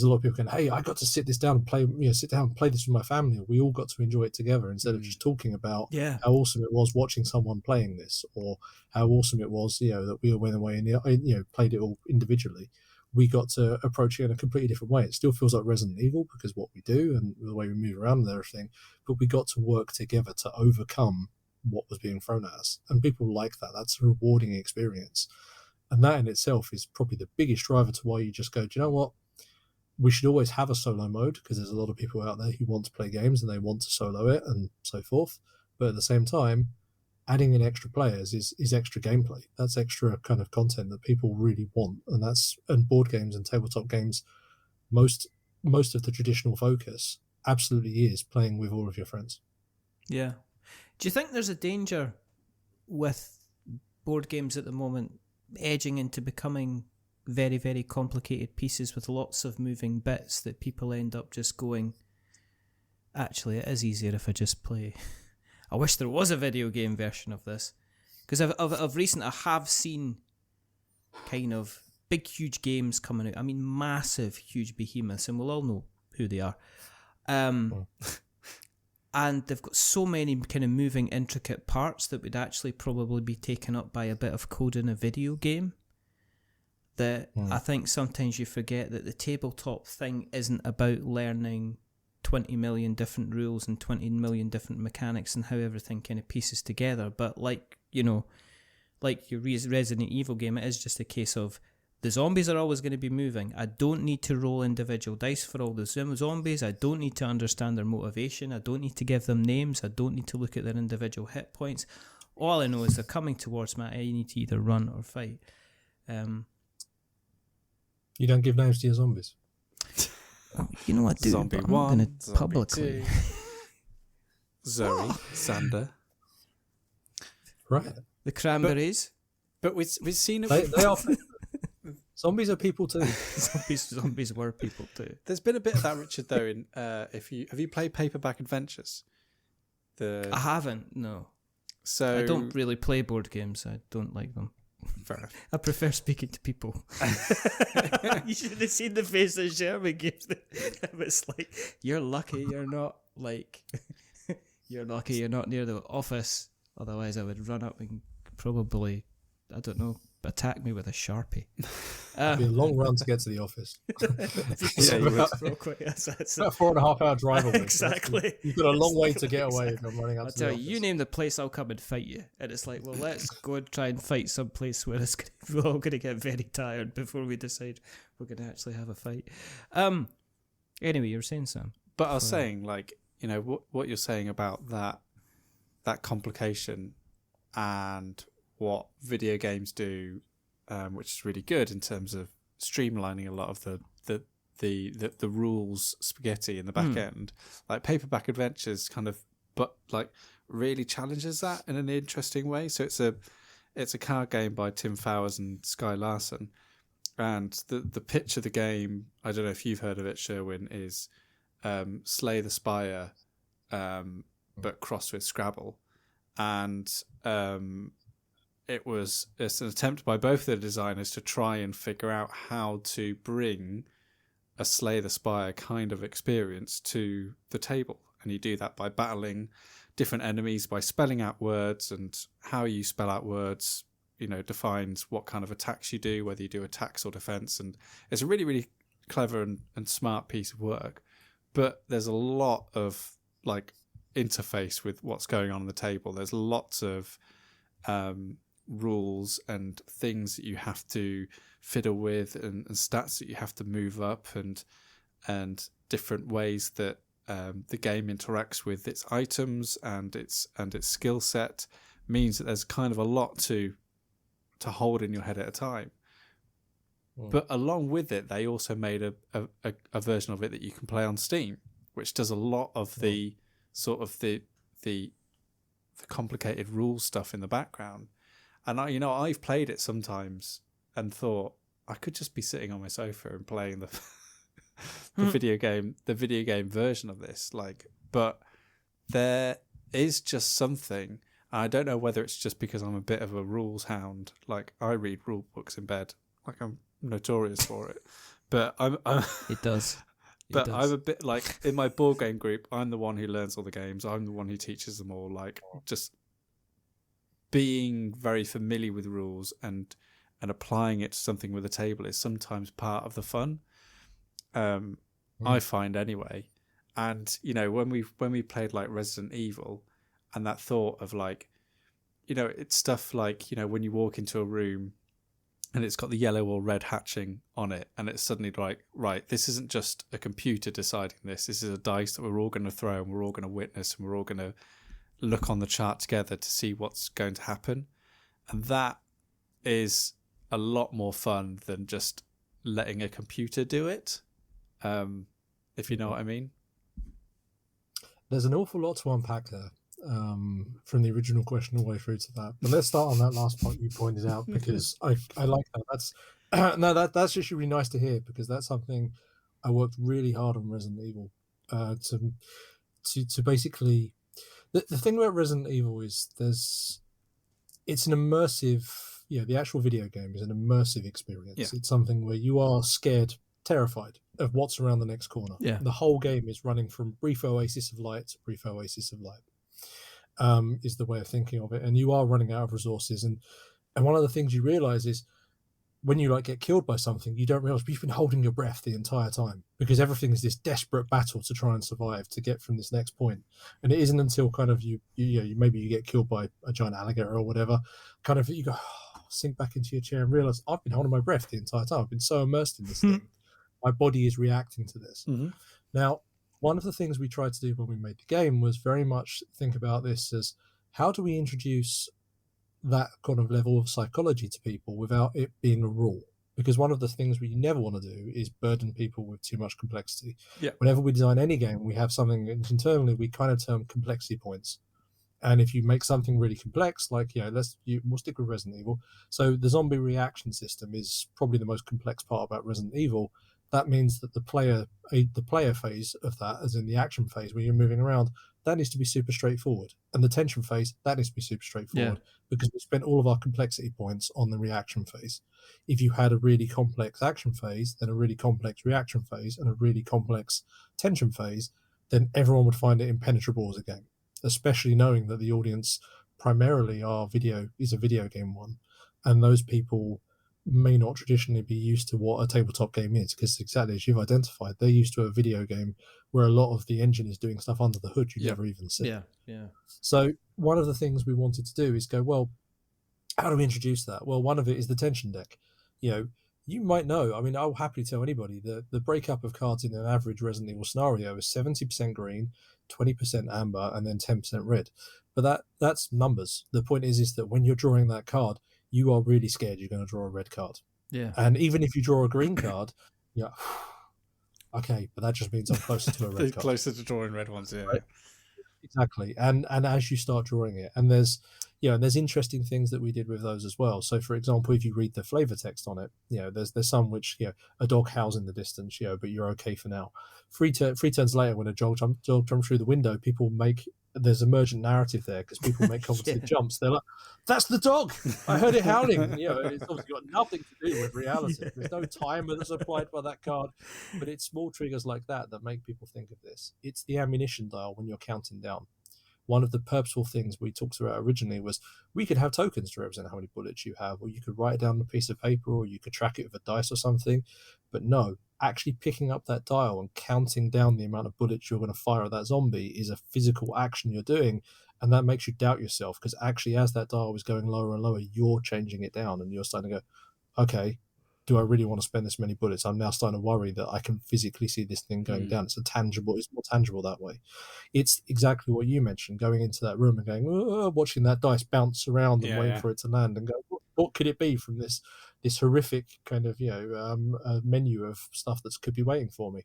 [SPEAKER 4] a lot of people going, hey, I got to sit down and play this with my family. We all got to enjoy it together instead of just talking about how awesome it was watching someone playing this, or how awesome it was, that we all went away and played it all individually. We got to approach it in a completely different way. It still feels like Resident Evil because what we do and the way we move around and everything, but we got to work together to overcome what was being thrown at us, and people like that. That's a rewarding experience, and that in itself is probably the biggest driver to why you just go, do you know what, we should always have a solo mode, because there's a lot of people out there who want to play games and they want to solo it and so forth, but at the same time adding in extra players is extra gameplay. That's extra kind of content that people really want, and board games and tabletop games, most of the traditional focus absolutely is playing with all of your friends.
[SPEAKER 2] Yeah. Do you think there's a danger with board games at the moment edging into becoming very, very complicated pieces with lots of moving bits that people end up just going, actually, it is easier if I just play. I wish there was a video game version of this. Because of recent, I have seen kind of big, huge games coming out. I mean, massive, huge behemoths, and we'll all know who they are. And they've got so many kind of moving, intricate parts that would actually probably be taken up by a bit of code in a video game. That I think sometimes you forget that the tabletop thing isn't about learning 20 million different rules and 20 million different mechanics and how everything kind of pieces together. But like your Resident Evil game, it is just a case of the zombies are always going to be moving. I don't need to roll individual dice for all the zombies. I don't need to understand their motivation. I don't need to give them names. I don't need to look at their individual hit points. All I know is they're coming towards me. I need to either run or fight.
[SPEAKER 4] You don't give names to your zombies?
[SPEAKER 2] You know I do,
[SPEAKER 3] Zombie
[SPEAKER 2] but I'm not
[SPEAKER 3] 1,
[SPEAKER 2] going to
[SPEAKER 3] Zombie
[SPEAKER 2] publicly.
[SPEAKER 3] 2. Zoe, Sander.
[SPEAKER 4] Right.
[SPEAKER 2] The cranberries.
[SPEAKER 3] But we've seen it.
[SPEAKER 4] They are. Zombies are people too.
[SPEAKER 2] Zombies were people too.
[SPEAKER 3] There's been a bit of that, Richard, though. In have you played Paperback Adventures?
[SPEAKER 2] I haven't. No.
[SPEAKER 3] So
[SPEAKER 2] I don't really play board games. I don't like them.
[SPEAKER 3] Fair enough.
[SPEAKER 2] I prefer speaking to people. You should have seen the face that Sherwin gave them. It was like, you're lucky you're not you're lucky you're not near the office. Otherwise, I would run up and probably, I don't know, attack me with a Sharpie.
[SPEAKER 4] It'd be a long run to get to the office.
[SPEAKER 3] Yeah, you would.
[SPEAKER 2] Real quick. That's
[SPEAKER 4] About 4.5-hour drive away.
[SPEAKER 2] Exactly.
[SPEAKER 4] You've got a long way to get
[SPEAKER 2] Exactly.
[SPEAKER 4] away if I'm running up
[SPEAKER 2] I'll
[SPEAKER 4] to the
[SPEAKER 2] tell
[SPEAKER 4] office.
[SPEAKER 2] you, you name the place, I'll come and fight you. And it's like, well, let's go and try and fight someplace where we're all going to get very tired before we decide we're going to actually have a fight. Anyway, you were saying, Sam.
[SPEAKER 3] But I was saying, like, you know, what you're saying about that complication and what video games do, which is really good in terms of streamlining a lot of the rules spaghetti in the back end. Like Paperback Adventures kind of, but like really challenges that in an interesting way. So it's a card game by Tim Fowers and Sky Larson, and the pitch of the game, I don't know if you've heard of it, Sherwin, is Slay the Spire, but crossed with Scrabble, and it's an attempt by both the designers to try and figure out how to bring a Slay the Spire kind of experience to the table. And you do that by battling different enemies, by spelling out words, and how you spell out words, you know, defines what kind of attacks you do, whether you do attacks or defense. And it's a really, really clever and smart piece of work. But there's a lot of like interface with what's going on the table. There's lots of rules and things that you have to fiddle with, and stats that you have to move up, and different ways that the game interacts with its items and its skill set means that there's kind of a lot to hold in your head at a time. But along with it, they also made a version of it that you can play on Steam, which does a lot of the sort of the complicated rule stuff in the background. And I've played it sometimes and thought I could just be sitting on my sofa and playing the video game version of this. Like, but there is just something. I don't know whether it's just because I'm a bit of a rules hound. Like, I read rule books in bed. Like, I'm notorious for it. But
[SPEAKER 2] It does.
[SPEAKER 3] But I'm a bit like, in my board game group, I'm the one who learns all the games. I'm the one who teaches them all. Like, just being very familiar with rules and applying it to something with a table is sometimes part of the fun. I find anyway. And, you know, when we played like Resident Evil, and that thought of like, you know, it's stuff like, you know, when you walk into a room and it's got the yellow or red hatching on it, and it's suddenly like, right, this isn't just a computer deciding this. This is a dice that we're all going to throw, and we're all going to witness, and we're all going to look on the chart together to see what's going to happen. And that is a lot more fun than just letting a computer do it, if you know what I mean.
[SPEAKER 4] There's an awful lot to unpack there, from the original question all the way through to that. But let's start on that last point you pointed out, because I like that. That's that's just really nice to hear, because that's something I worked really hard on Resident Evil to basically. The thing about Resident Evil is it's an immersive. Yeah, the actual video game is an immersive experience.
[SPEAKER 3] Yeah.
[SPEAKER 4] It's something where you are scared, terrified of what's around the next corner.
[SPEAKER 2] Yeah.
[SPEAKER 4] The whole game is running from brief oasis of light to brief oasis of light. Is the way of thinking of it, and you are running out of resources, and one of the things you realize is when you like get killed by something, you don't realize you've been holding your breath the entire time, because everything is this desperate battle to try and survive to get from this next point. And it isn't until kind of you maybe you get killed by a giant alligator or whatever, kind of you go sink back into your chair and realize I've been holding my breath the entire time. I've been so immersed in this thing. My body is reacting to this. Now, one of the things we tried to do when we made the game was very much think about this as how do we introduce that kind of level of psychology to people without it being a rule? Because one of the things we never want to do is burden people with too much complexity.
[SPEAKER 3] Yeah.
[SPEAKER 4] Whenever we design any game, we have something internally we kind of term complexity points. And if you make something really complex, like, we'll stick with Resident Evil. So the zombie reaction system is probably the most complex part about Resident Evil. That means that the player phase of that, as in the action phase where you're moving around, that needs to be super straightforward. And the tension phase, that needs to be super straightforward, because we spent all of our complexity points on the reaction phase. If you had a really complex action phase, then a really complex reaction phase, and a really complex tension phase, then everyone would find it impenetrable as a game, especially knowing that the audience primarily is a video game one. and those people may not traditionally be used to what a tabletop game is, because exactly as you've identified, they're used to a video game where a lot of the engine is doing stuff under the hood you never even see.
[SPEAKER 2] Yeah.
[SPEAKER 4] So one of the things we wanted to do is go, well, how do we introduce that? Well, one of it is the tension deck. You might know, I mean, I'll happily tell anybody that the breakup of cards in an average Resident Evil scenario is 70% green, 20% amber, and then 10% red. But that's numbers. The point is that when you're drawing that card, you are really scared you're going to draw a red card.
[SPEAKER 2] Yeah.
[SPEAKER 4] And even if you draw a green card, okay, but that just means I'm closer to a red card.
[SPEAKER 3] Closer to drawing red ones, yeah.
[SPEAKER 4] Right? Exactly. And as you start drawing it, and there's interesting things that we did with those as well. So for example, if you read the flavor text on it, there's some which, a dog howls in the distance, but you're okay for now. Three turns later, when a dog jumps through the window, there's emergent narrative there, because people make cognitive jumps. They're like, that's the dog, I heard it howling. It's obviously got nothing to do with reality. There's no timer that's applied by that card, but it's small triggers like that make people think of this. It's the ammunition dial when you're counting down. One of the purposeful things we talked about originally was we could have tokens to represent how many bullets you have, or you could write it down on a piece of paper, or you could track it with a dice or something. But no, actually picking up that dial and counting down the amount of bullets you're going to fire at that zombie is a physical action you're doing, and that makes you doubt yourself, because actually as that dial is going lower and lower, you're changing it down, and you're starting to go, okay, do I really want to spend this many bullets? I'm now starting to worry that I can physically see this thing going down. It's more tangible that way. It's exactly what you mentioned, going into that room and going, watching that dice bounce around and waiting for it to land, and go, what could it be from this horrific kind of menu of stuff that could be waiting for me?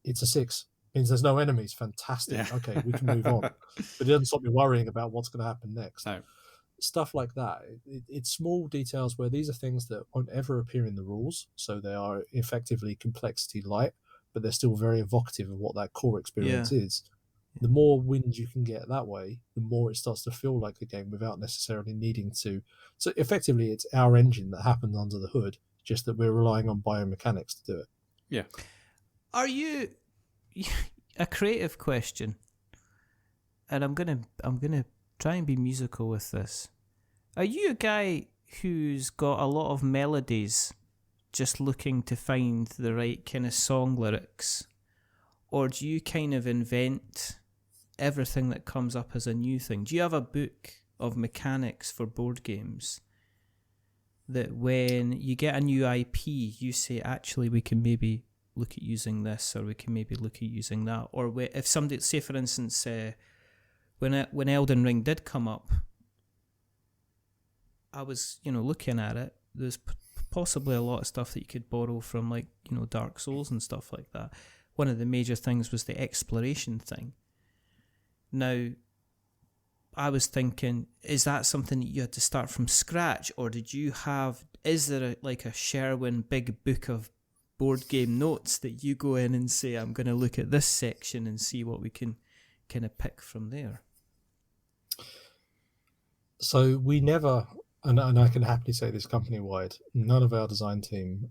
[SPEAKER 4] It's a 6. Means there's no enemies. Fantastic. Yeah. Okay, we can move on. But it doesn't stop me worrying about what's going to happen next.
[SPEAKER 3] No.
[SPEAKER 4] Stuff like that. It's small details where these are things that won't ever appear in the rules, so they are effectively complexity light, but they're still very evocative of what that core experience is. The more wins you can get that way, the more it starts to feel like the game without necessarily needing to. So effectively, it's our engine that happens under the hood, just that we're relying on biomechanics to do it.
[SPEAKER 3] Yeah.
[SPEAKER 2] Are you a creative question? And I'm gonna try and be musical with this. Are you a guy who's got a lot of melodies, just looking to find the right kind of song lyrics? Or do you kind of invent everything that comes up as a new thing? Do you have a book of mechanics for board games that when you get a new IP, you say, actually, we can maybe look at using this, or we can maybe look at using that? Or if somebody, say for instance, when Elden Ring did come up, I was, looking at it. There's possibly a lot of stuff that you could borrow from, like, Dark Souls and stuff like that. One of the major things was the exploration thing. Now, I was thinking, is that something that you had to start from scratch, or is there a Sherwin big book of board game notes that you go in and say, I'm going to look at this section and see what we can kind of pick from there?
[SPEAKER 4] So we never, and I can happily say this company-wide, none of our design team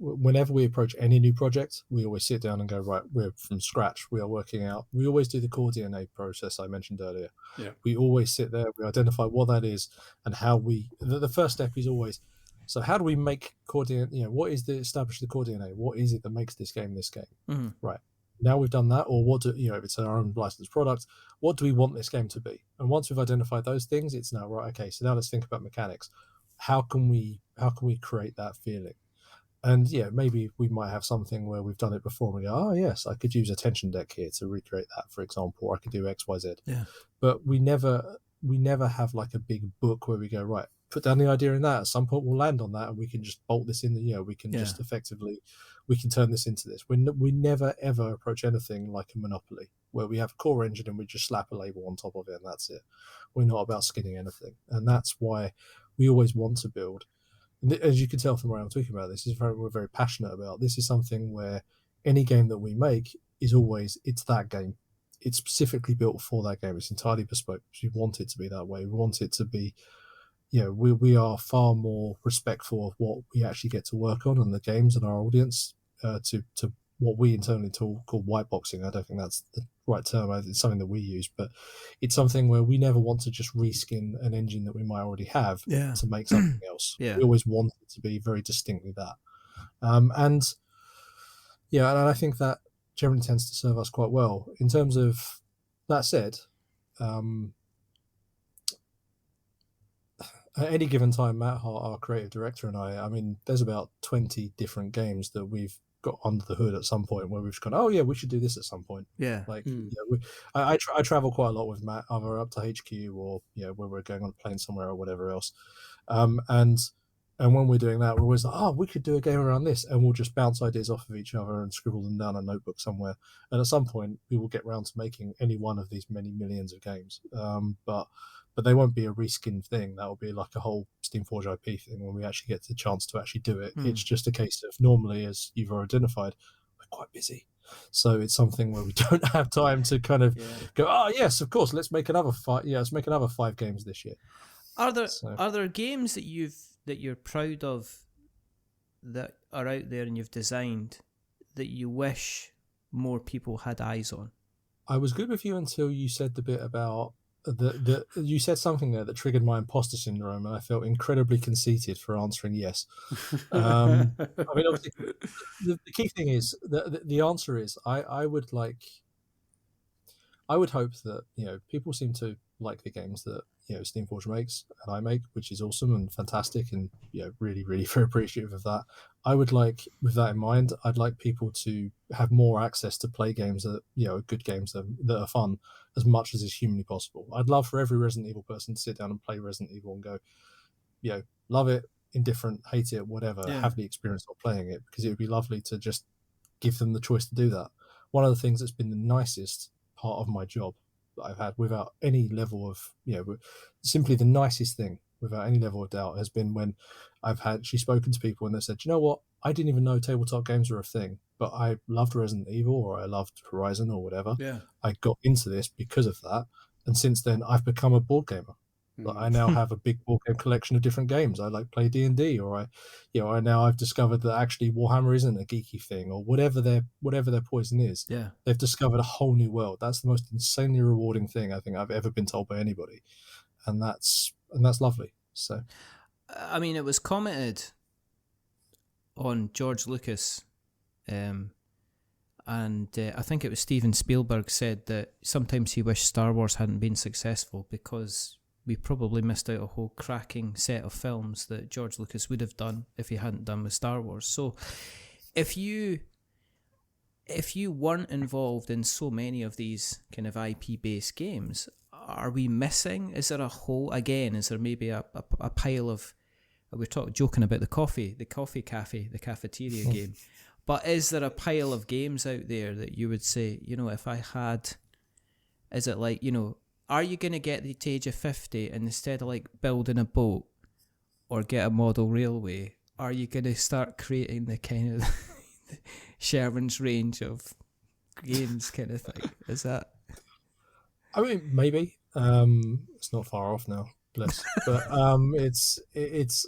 [SPEAKER 4] whenever we approach any new project, we always sit down and go, right, we're from scratch, we are working out. We always do the core DNA process I mentioned earlier.
[SPEAKER 3] Yeah.
[SPEAKER 4] We always sit there, we identify what that is, and how the first step is always, so how do we make core DNA, establish the core DNA? What is it that makes this game this game?
[SPEAKER 2] Mm-hmm.
[SPEAKER 4] Right. Now we've done that, or if it's our own licensed product, what do we want this game to be? And once we've identified those things, it's now, right, okay, so now let's think about mechanics. How can we create that feeling? And maybe we might have something where we've done it before and we go, oh yes, I could use a tension deck here to recreate that, for example, or I could do X, Y, Z.
[SPEAKER 2] Yeah.
[SPEAKER 4] But we never have like a big book where we go, right, put down the idea in that. At some point we'll land on that and we can just bolt this in we can just effectively, we can turn this into this. We never ever approach anything like a Monopoly where we have a core engine and we just slap a label on top of it and that's it. We're not about skinning anything. And that's why we always want to build. And as you can tell from where I'm talking about this, we're very passionate about. This is something where any game that we make is always, it's that game. It's specifically built for that game. It's entirely bespoke. We want it to be that way. We want it to be, we are far more respectful of what we actually get to work on and the games and our audience to what we internally call white boxing. I don't think that's the right term. It's something that we use, but it's something where we never want to just reskin an engine that we might already have to make something else.
[SPEAKER 2] Yeah.
[SPEAKER 4] We always want it to be very distinctly that. And I think that generally tends to serve us quite well. In terms of that said, at any given time, Matt Hart, our creative director, and I mean, there's about 20 different games that we've got under the hood at some point where we've gone, oh yeah, we should do this at some point.
[SPEAKER 2] Yeah.
[SPEAKER 4] Like, I travel quite a lot with Matt, either up to HQ or where we're going on a plane somewhere or whatever else. And when we're doing that, we're always like, oh, we could do a game around this, and we'll just bounce ideas off of each other and scribble them down a notebook somewhere. And at some point, we will get round to making any one of these many millions of games. But they won't be a reskinned thing. That will be like a whole Steamforged IP thing when we actually get the chance to actually do it. It's just a case of, normally, as you've already identified, we're quite busy. So it's something where we don't have time to kind of go, oh yes, of course, let's make another 5. Yeah, let's make another 5 games this year.
[SPEAKER 2] Are there games that you're proud of that are out there and you've designed that you wish more people had eyes on?
[SPEAKER 4] I was good with you until you said the bit about you said something there that triggered my imposter syndrome, and I felt incredibly conceited for answering yes. I mean, obviously, the key thing is the answer is I would hope that people seem to like the games that Steamforged makes and I make, which is awesome and fantastic, and really, really very appreciative of that. I would like, with that in mind, I'd like people to have more access to play games that good games that are fun as much as is humanly possible. I'd love for every Resident Evil person to sit down and play Resident Evil and go, love it, indifferent, hate it, whatever, have the experience of playing it, because it would be lovely to just give them the choice to do that. One of the things that's been the nicest part of my job that I've had, without any level of, simply the nicest thing, without any level of doubt, has been when I've actually spoken to people and they said, you know what, I didn't even know tabletop games were a thing, but I loved Resident Evil or I loved Horizon or whatever.
[SPEAKER 2] Yeah. I
[SPEAKER 4] got into this because of that. And since then, I've become a board gamer. Like, I now have a big board game collection of different games. I like play D&D, or I've discovered that actually Warhammer isn't a geeky thing, or whatever their poison is.
[SPEAKER 2] Yeah.
[SPEAKER 4] They've discovered a whole new world. That's the most insanely rewarding thing I think I've ever been told by anybody. And that's lovely. So,
[SPEAKER 2] I mean, it was commented on George Lucas, and I think it was Steven Spielberg said that sometimes he wished Star Wars hadn't been successful because we probably missed out a whole cracking set of films that George Lucas would have done if he hadn't done with Star Wars. So if you weren't involved in so many of these kind of IP-based games, are we missing? Is there a hole again? Is there maybe a pile of, we're joking about the coffee cafe, the cafeteria game, but is there a pile of games out there that you would say, if I had, is it like, are you going to get to the age of 50 and instead of like building a boat or get a model railway, are you going to start creating the kind of Sherwin's range of games kind of thing? Is that?
[SPEAKER 4] I mean, maybe. It's not far off now, bless. But it's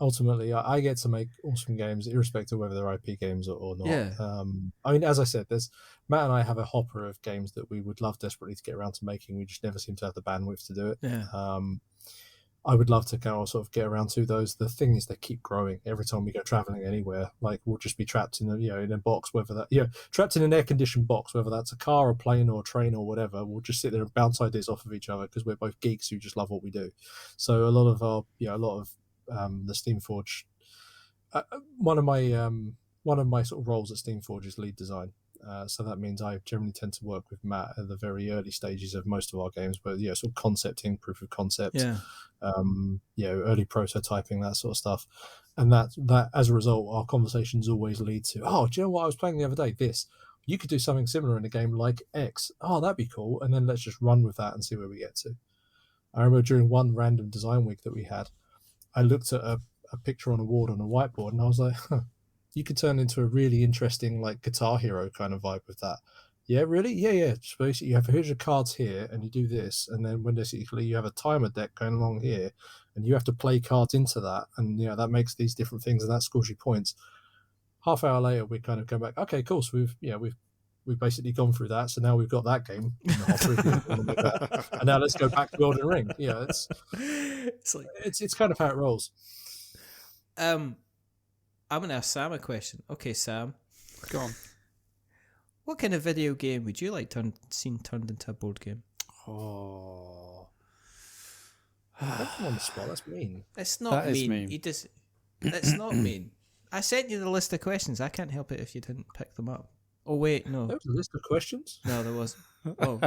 [SPEAKER 4] ultimately I get to make awesome games, irrespective of whether they're IP games or not.
[SPEAKER 2] Yeah.
[SPEAKER 4] I mean, as I said, Matt and I have a hopper of games that we would love desperately to get around to making. We just never seem to have the bandwidth to do it.
[SPEAKER 2] Yeah.
[SPEAKER 4] I would love to kind of sort of get around to those. The thing is, they keep growing every time we go traveling anywhere. Like, we'll just be trapped in a box, whether that trapped in an air conditioned box, whether that's a car, a plane, or a train, or whatever. We'll just sit there and bounce ideas off of each other because we're both geeks who just love what we do. So a lot of the Steamforged. One of my sort of roles at Steamforged is lead design. So that means I generally tend to work with Matt at the very early stages of most of our games, but sort of concepting, proof of concept, early prototyping, that sort of stuff. And that as a result, our conversations always lead to, oh, do you know what I was playing the other day? This. You could do something similar in a game like X. Oh, that'd be cool. And then let's just run with that and see where we get to. I remember during one random design week that we had, I looked at a picture on a wall on a whiteboard and I was like, you could turn into a really interesting like Guitar Hero kind of vibe with that. Yeah, really? Yeah. Suppose you have here's your cards here and you do this, and then when basically you have a timer deck going along here and you have to play cards into that, and that makes these different things and that scores you points. half hour later, we kind of go back. Okay, cool. So we've basically gone through that. So now we've got that game in the hopper, if you want to make that. And now let's go back to Elden Ring. Yeah,
[SPEAKER 2] It's like
[SPEAKER 4] it's kind of how it rolls.
[SPEAKER 2] I'm gonna ask Sam a question. Okay, Sam,
[SPEAKER 3] Go on.
[SPEAKER 2] what kind of video game would you like seen turned into a board game?
[SPEAKER 3] Oh,
[SPEAKER 4] That's on the spot. That's mean.
[SPEAKER 2] It's not
[SPEAKER 3] That is
[SPEAKER 2] mean.
[SPEAKER 3] mean.
[SPEAKER 2] You just. It's not mean. I sent you the list of questions. I can't help it if you didn't pick them up. Oh wait, no,
[SPEAKER 4] There was a list of questions.
[SPEAKER 2] no, there wasn't. Oh,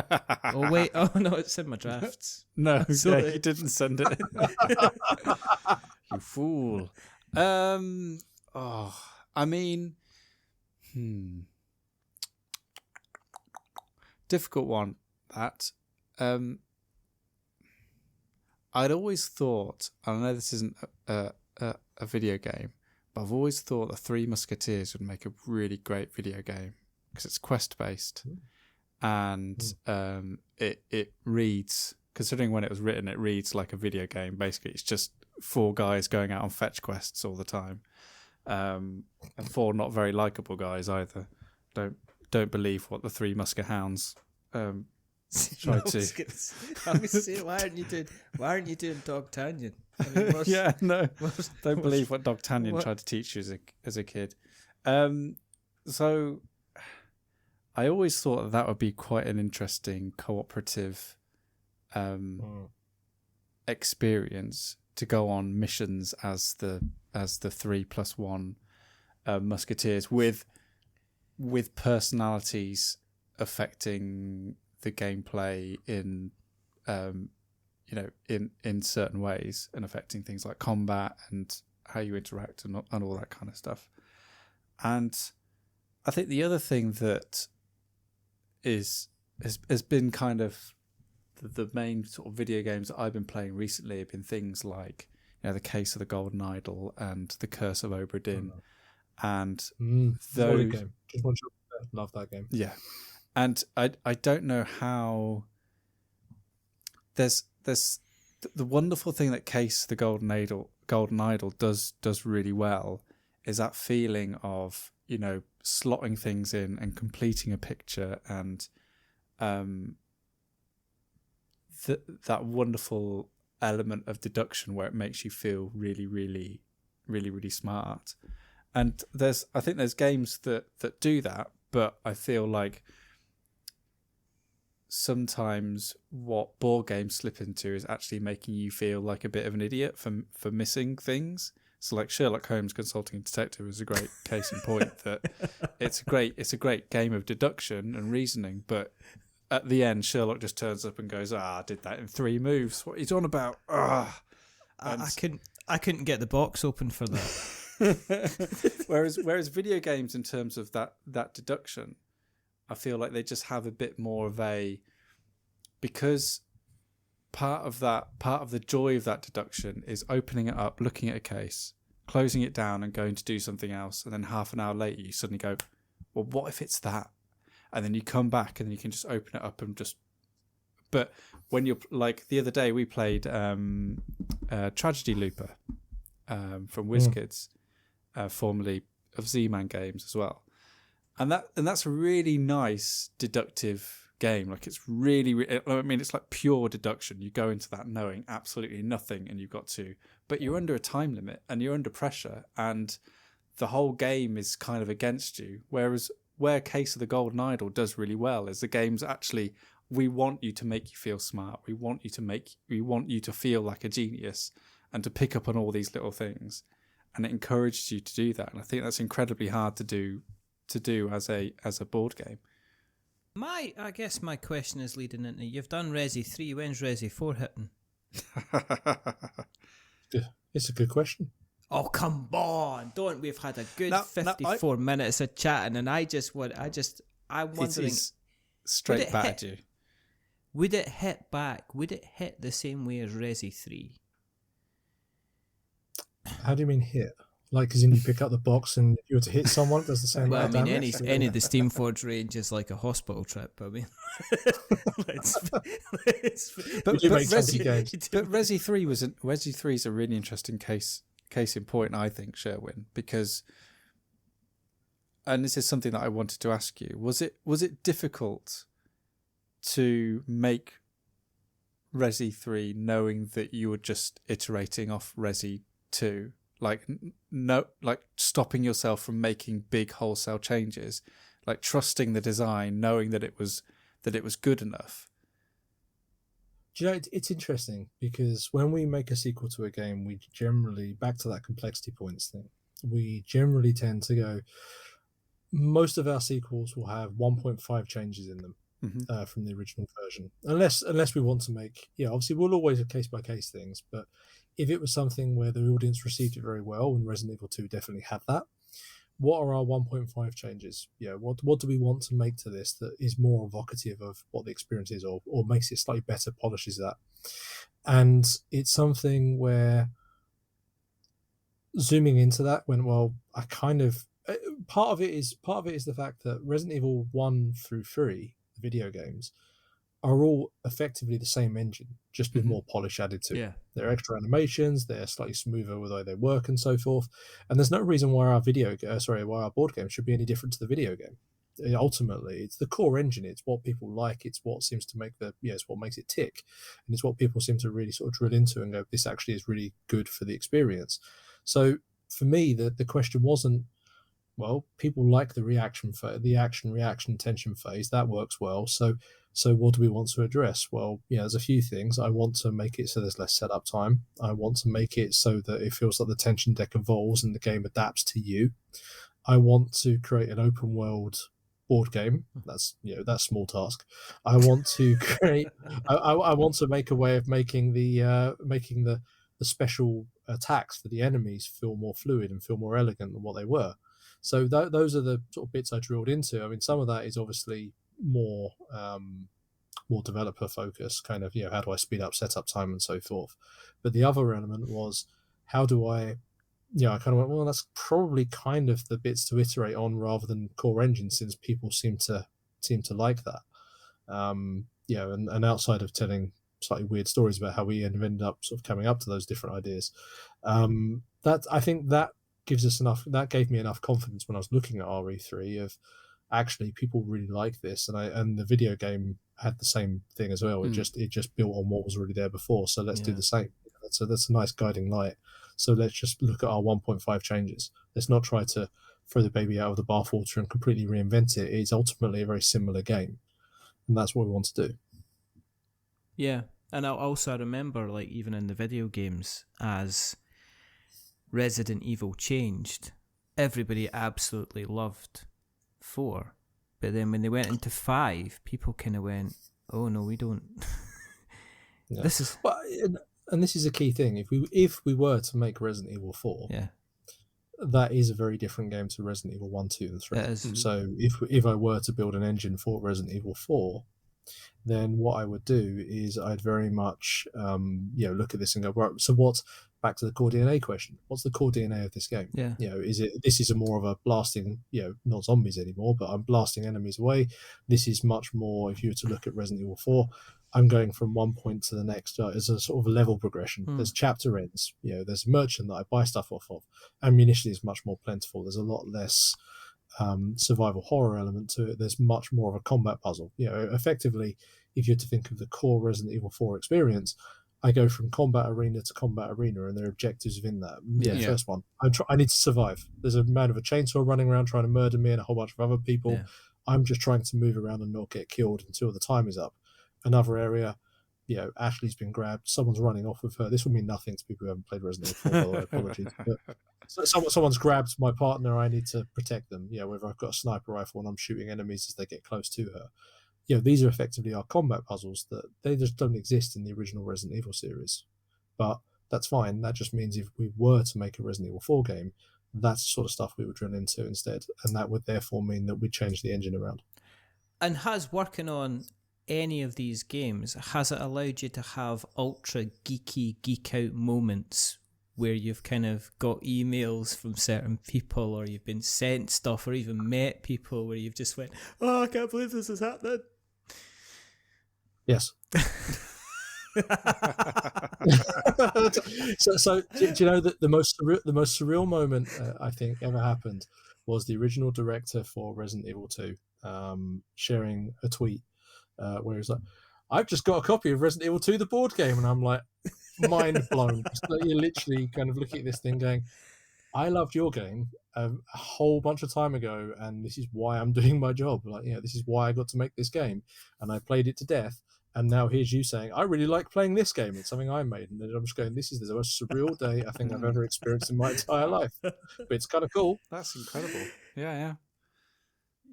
[SPEAKER 2] oh wait, oh no, it's in my drafts.
[SPEAKER 3] no,
[SPEAKER 2] Sorry.
[SPEAKER 3] yeah, you didn't send it. You fool. Oh, I mean, difficult one. That. I'd always thought, and I know this isn't a video game, but I've always thought the Three Musketeers would make a really great video game because it's quest based, and it reads. Considering when it was written, it reads like a video game. Basically, it's just 4 guys going out on fetch quests all the time, and 4 not very likable guys either. Don't believe what the Three Muskehounds try to.
[SPEAKER 2] I was saying, why aren't you doing Dogtanian? I mean,
[SPEAKER 3] Yeah, no. Don't believe what D'Artagnan tried to teach you as a kid. So I always thought that would be quite an interesting cooperative experience to go on missions as the 3+1 musketeers with personalities affecting the gameplay in in certain ways and affecting things like combat and how you interact and all that kind of stuff. And I think the other thing that has been kind of the main sort of video games that I've been playing recently have been things like The Case of the Golden Idol and The Curse of Obra Dinn. And
[SPEAKER 4] Those
[SPEAKER 3] those
[SPEAKER 4] game. Just want you to love that game.
[SPEAKER 3] Yeah. And I don't know how there's the wonderful thing that Case the Golden Idol does really well is that feeling of, slotting things in and completing a picture and that wonderful element of deduction where it makes you feel really, really, really, really smart. And I think there's games that do that, but I feel like sometimes what board games slip into is actually making you feel like a bit of an idiot for missing things. So like Sherlock Holmes Consulting Detective is a great case in point that it's a great game of deduction and reasoning, but at the end Sherlock just turns up and goes, I did that in 3 moves. What are you on about? I
[SPEAKER 2] couldn't get the box open for that.
[SPEAKER 3] whereas video games in terms of that deduction, I feel like they just have a bit more of because part of the joy of that deduction is opening it up, looking at a case, closing it down and going to do something else, and then half an hour later you suddenly go, well, what if it's that? And then you come back and then you can just open it up and just. But when you're like the other day we played Tragedy Looper from WizKids, formerly of Z-Man Games as well. And that's a really nice deductive game. Like it's really, it's like pure deduction. You go into that knowing absolutely nothing, and but you're under a time limit and you're under pressure, and the whole game is kind of against you. Whereas where Case of the Golden Idol does really well is the game's actually, we want you to make you feel smart. We want you to feel like a genius and to pick up on all these little things, and it encourages you to do that. And I think that's incredibly hard to do as a board game.
[SPEAKER 2] I guess my question is leading into, you've done Resi 3, when's Resi 4 hitting?
[SPEAKER 4] It's a good question.
[SPEAKER 2] Oh, come on, we've had a good 54 minutes of chatting, and I'm wondering,
[SPEAKER 3] It's straight back at you.
[SPEAKER 2] Would it hit back? Would it hit the same way as Resi 3?
[SPEAKER 4] How do you mean hit? Like, as in you pick up the box and if you were to hit someone, it does the same
[SPEAKER 2] Well, I
[SPEAKER 4] amount of
[SPEAKER 2] mean,
[SPEAKER 4] damage?
[SPEAKER 2] any of the Steamforged range is like a hospital trip. I mean,
[SPEAKER 3] But
[SPEAKER 4] do make chunky
[SPEAKER 3] Resi,
[SPEAKER 4] games.
[SPEAKER 3] but Resi 3 is a really interesting case in point, I think, Sherwin, because and this is something that I wanted to ask you, was it difficult to make Resi 3 knowing that you were just iterating off Resi 2? Like, no, like stopping yourself from making big wholesale changes, like trusting the design, knowing that it was good enough.
[SPEAKER 4] Do you know, it's interesting because when we make a sequel to a game, we generally, back to that complexity points thing, we generally tend to go, most of our sequels will have 1.5 changes in them from the original version. Unless we want to make, obviously we'll always have case-by-case things, but if it was something where the audience received it very well, and Resident Evil 2 definitely had that, what are our 1.5 changes? What do we want to make to this that is more evocative of what the experience is, or makes it slightly better, polishes that? And it's something where zooming into that went, well, I kind of part of it is the fact that Resident Evil 1 through 3, the video games, are all effectively the same engine, just with more polish added to it. They're extra animations, they're slightly smoother with the way they work and so forth. And there's no reason why our board game should be any different to the video game. Ultimately, it's the core engine. It's what people like. It's what seems to make it's what makes it tick, and it's what people seem to really sort of drill into and go, this actually is really good for the experience. So for me, the question wasn't, well, people like the action tension phase, that works well. So what do we want to address? Well, there's a few things. I want to make it so there's less setup time. I want to make it so that it feels like the tension deck evolves and the game adapts to you. I want to create an open world board game. That's that's small task. I want to create. I want to make a way of making the special attacks for the enemies feel more fluid and feel more elegant than what they were. So those are the sort of bits I drilled into. I mean, some of that is obviously more developer focused, kind of, how do I speed up setup time and so forth. But the other element was, how do I kind of went, well, that's probably kind of the bits to iterate on rather than core engine, since people seem to like that. And outside of telling slightly weird stories about how we ended up sort of coming up to those different ideas, that I think that gave me enough confidence when I was looking at RE3 of, actually, people really like this, and the video game had the same thing as well. It just built on what was already there before. So let's do the same. So that's a nice guiding light. So let's just look at our 1.5 changes. Let's not try to throw the baby out of the bathwater and completely reinvent it. It's ultimately a very similar game, and that's what we want to do.
[SPEAKER 2] Yeah, and I also remember, like, even in the video games, as Resident Evil changed, everybody absolutely loved 4, but then when they went into 5, people kind of went, oh no, we don't. This is
[SPEAKER 4] and this is a key thing. If we were to make Resident Evil 4, that is a very different game to Resident Evil 1, 2, and 3.
[SPEAKER 2] It is.
[SPEAKER 4] So if I were to build an engine for Resident Evil 4, then what I would do is I'd very much look at this and go, right, so what's, back to the core DNA question, what's the core DNA of this game? This is a more of a blasting, not zombies anymore, but I'm blasting enemies away. This is much more, if you were to look at Resident Evil 4, I'm going from one point to the next as a sort of a level progression. There's chapter ends, there's a merchant that I buy stuff off of. Ammunition is much more plentiful. There's a lot less survival horror element to it. There's much more of a combat puzzle. Effectively, if you're to think of the core Resident Evil 4 experience, I go from combat arena to combat arena, and there are objectives within that. The first one, I need to survive. There's a man with a chainsaw running around trying to murder me and a whole bunch of other people. I'm just trying to move around and not get killed until the time is up. Another area, Ashley's been grabbed. Someone's running off with her. This will mean nothing to people who haven't played Resident Evil 4, by the way, apologies. But someone's grabbed my partner. I need to protect them. Whether I've got a sniper rifle and I'm shooting enemies as they get close to her. These are effectively our combat puzzles that they just don't exist in the original Resident Evil series. But that's fine. That just means if we were to make a Resident Evil 4 game, that's the sort of stuff we would drill into instead. And that would therefore mean that we change the engine around.
[SPEAKER 2] And has working on any of these games, has it allowed you to have ultra geeky, geek out moments where you've kind of got emails from certain people, or you've been sent stuff, or even met people where you've just went, oh, I can't believe this is happening?
[SPEAKER 4] Yes. So do you know that the most surreal moment I think ever happened was the original director for Resident Evil 2, sharing a tweet where he's like, "I've just got a copy of Resident Evil 2, the board game," and I'm like, mind blown. You're literally kind of looking at this thing going, I loved your game a whole bunch of time ago, and this is why I'm doing my job. Like, this is why I got to make this game, and I played it to death. And now here's you saying, I really like playing this game. It's something I made. And then I'm just going, this is the most surreal day I think I've ever experienced in my entire life. But it's kind of cool.
[SPEAKER 3] That's incredible. Yeah.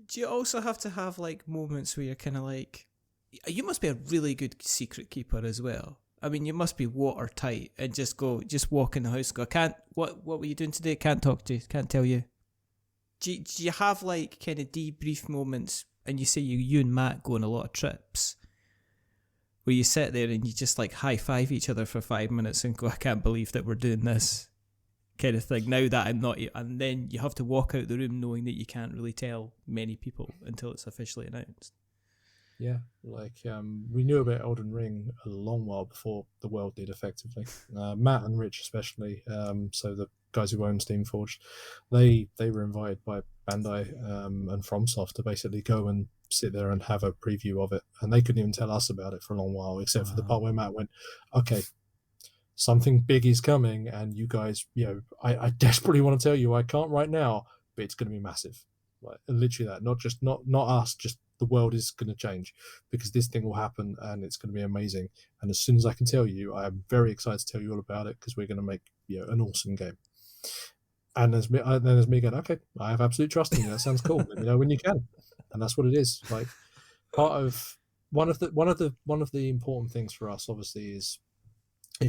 [SPEAKER 2] Do you also have to have like moments where you're kind of like, you must be a really good secret keeper as well. I mean, you must be watertight and just walk in the house and go, what were you doing today? Can't talk to you, can't tell you. Do you have like kind of debrief moments, and you say you and Matt go on a lot of trips, where you sit there and you just like high five each other for 5 minutes and go, I can't believe that we're doing this kind of thing now that I'm not, and then you have to walk out the room knowing that you can't really tell many people until it's officially announced.
[SPEAKER 4] Yeah, like we knew about Elden Ring a long while before the world did, effectively. Matt and Rich especially, so the guys who own Steamforged, they were invited by Bandai and FromSoft to basically go and sit there and have a preview of it, and they couldn't even tell us about it for a long while, except for the part where Matt went, okay, something big is coming, and you guys, I desperately want to tell you, I can't right now, but it's going to be massive. Like, literally that, not us, just the world is going to change because this thing will happen and it's going to be amazing. And as soon as I can tell you, I am very excited to tell you all about it because we're going to make an awesome game. And as me going, okay, I have absolute trust in you. That sounds cool. Let me know when you can. And that's what it is. Like, part of one of the important things for us, obviously, is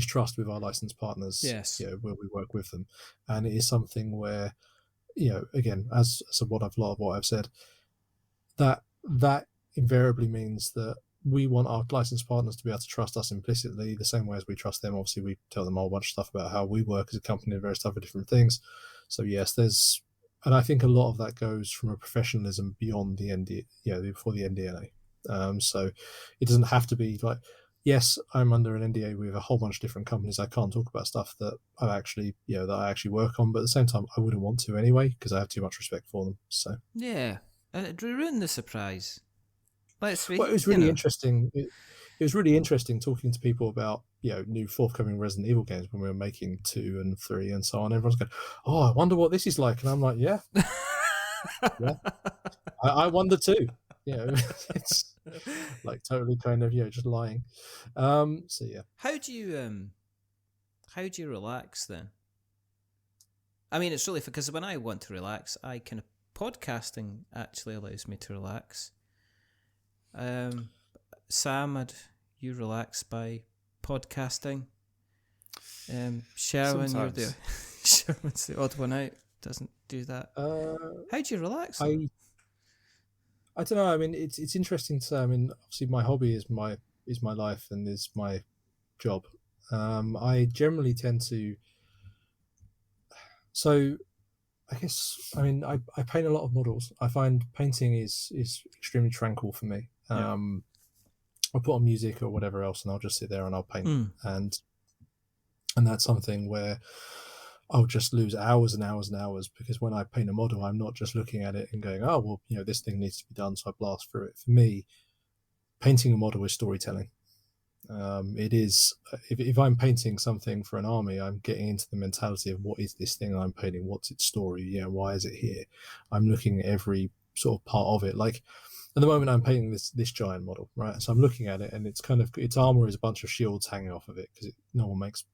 [SPEAKER 4] trust with our licensed partners.
[SPEAKER 2] Yes.
[SPEAKER 4] Where we work with them, and it is something where, again, as a lot of what I've said, that invariably means that we want our licensed partners to be able to trust us implicitly the same way as we trust them. Obviously, we tell them a whole bunch of stuff about how we work as a company and various other different things. So yes, and I think a lot of that goes from a professionalism beyond the NDA, before the NDA. So it doesn't have to be like, yes, I'm under an NDA with a whole bunch of different companies. I can't talk about stuff that I actually work on, but at the same time, I wouldn't want to anyway because I have too much respect for them. So
[SPEAKER 2] yeah. And it ruined the surprise.
[SPEAKER 4] It was really interesting. It was really interesting talking to people about new forthcoming Resident Evil games when we were making 2 and 3 and so on. Everyone's going, "Oh, I wonder what this is like," and I'm like, "Yeah, yeah, I wonder too." It's like totally kind of just lying. So yeah.
[SPEAKER 2] How do you relax then? I mean, it's really because when I want to relax, I kind of podcasting actually allows me to relax. Sam, you relax by podcasting. Sherwin, Sherwin's the odd one out. Doesn't do that. How do you relax?
[SPEAKER 4] I don't know. I mean, it's interesting to say. I mean, obviously, my hobby is my life and is my job. I generally tend to. So, I guess, I mean, I paint a lot of models. I find painting is extremely tranquil for me.
[SPEAKER 2] Yeah.
[SPEAKER 4] I'll put on music or whatever else, and I'll just sit there and I'll paint. And that's something where I'll just lose hours and hours and hours, because when I paint a model, I'm not just looking at it and going, oh, well, this thing needs to be done, so I blast through it. For me, painting a model is storytelling. It is, if I'm painting something for an army, I'm getting into the mentality of what is this thing I'm painting? What's its story? Why is it here? I'm looking at every sort of part of it. Like at the moment, I'm painting this giant model, right? So I'm looking at it, and it's kind of, its armor is a bunch of shields hanging off of it because no one makes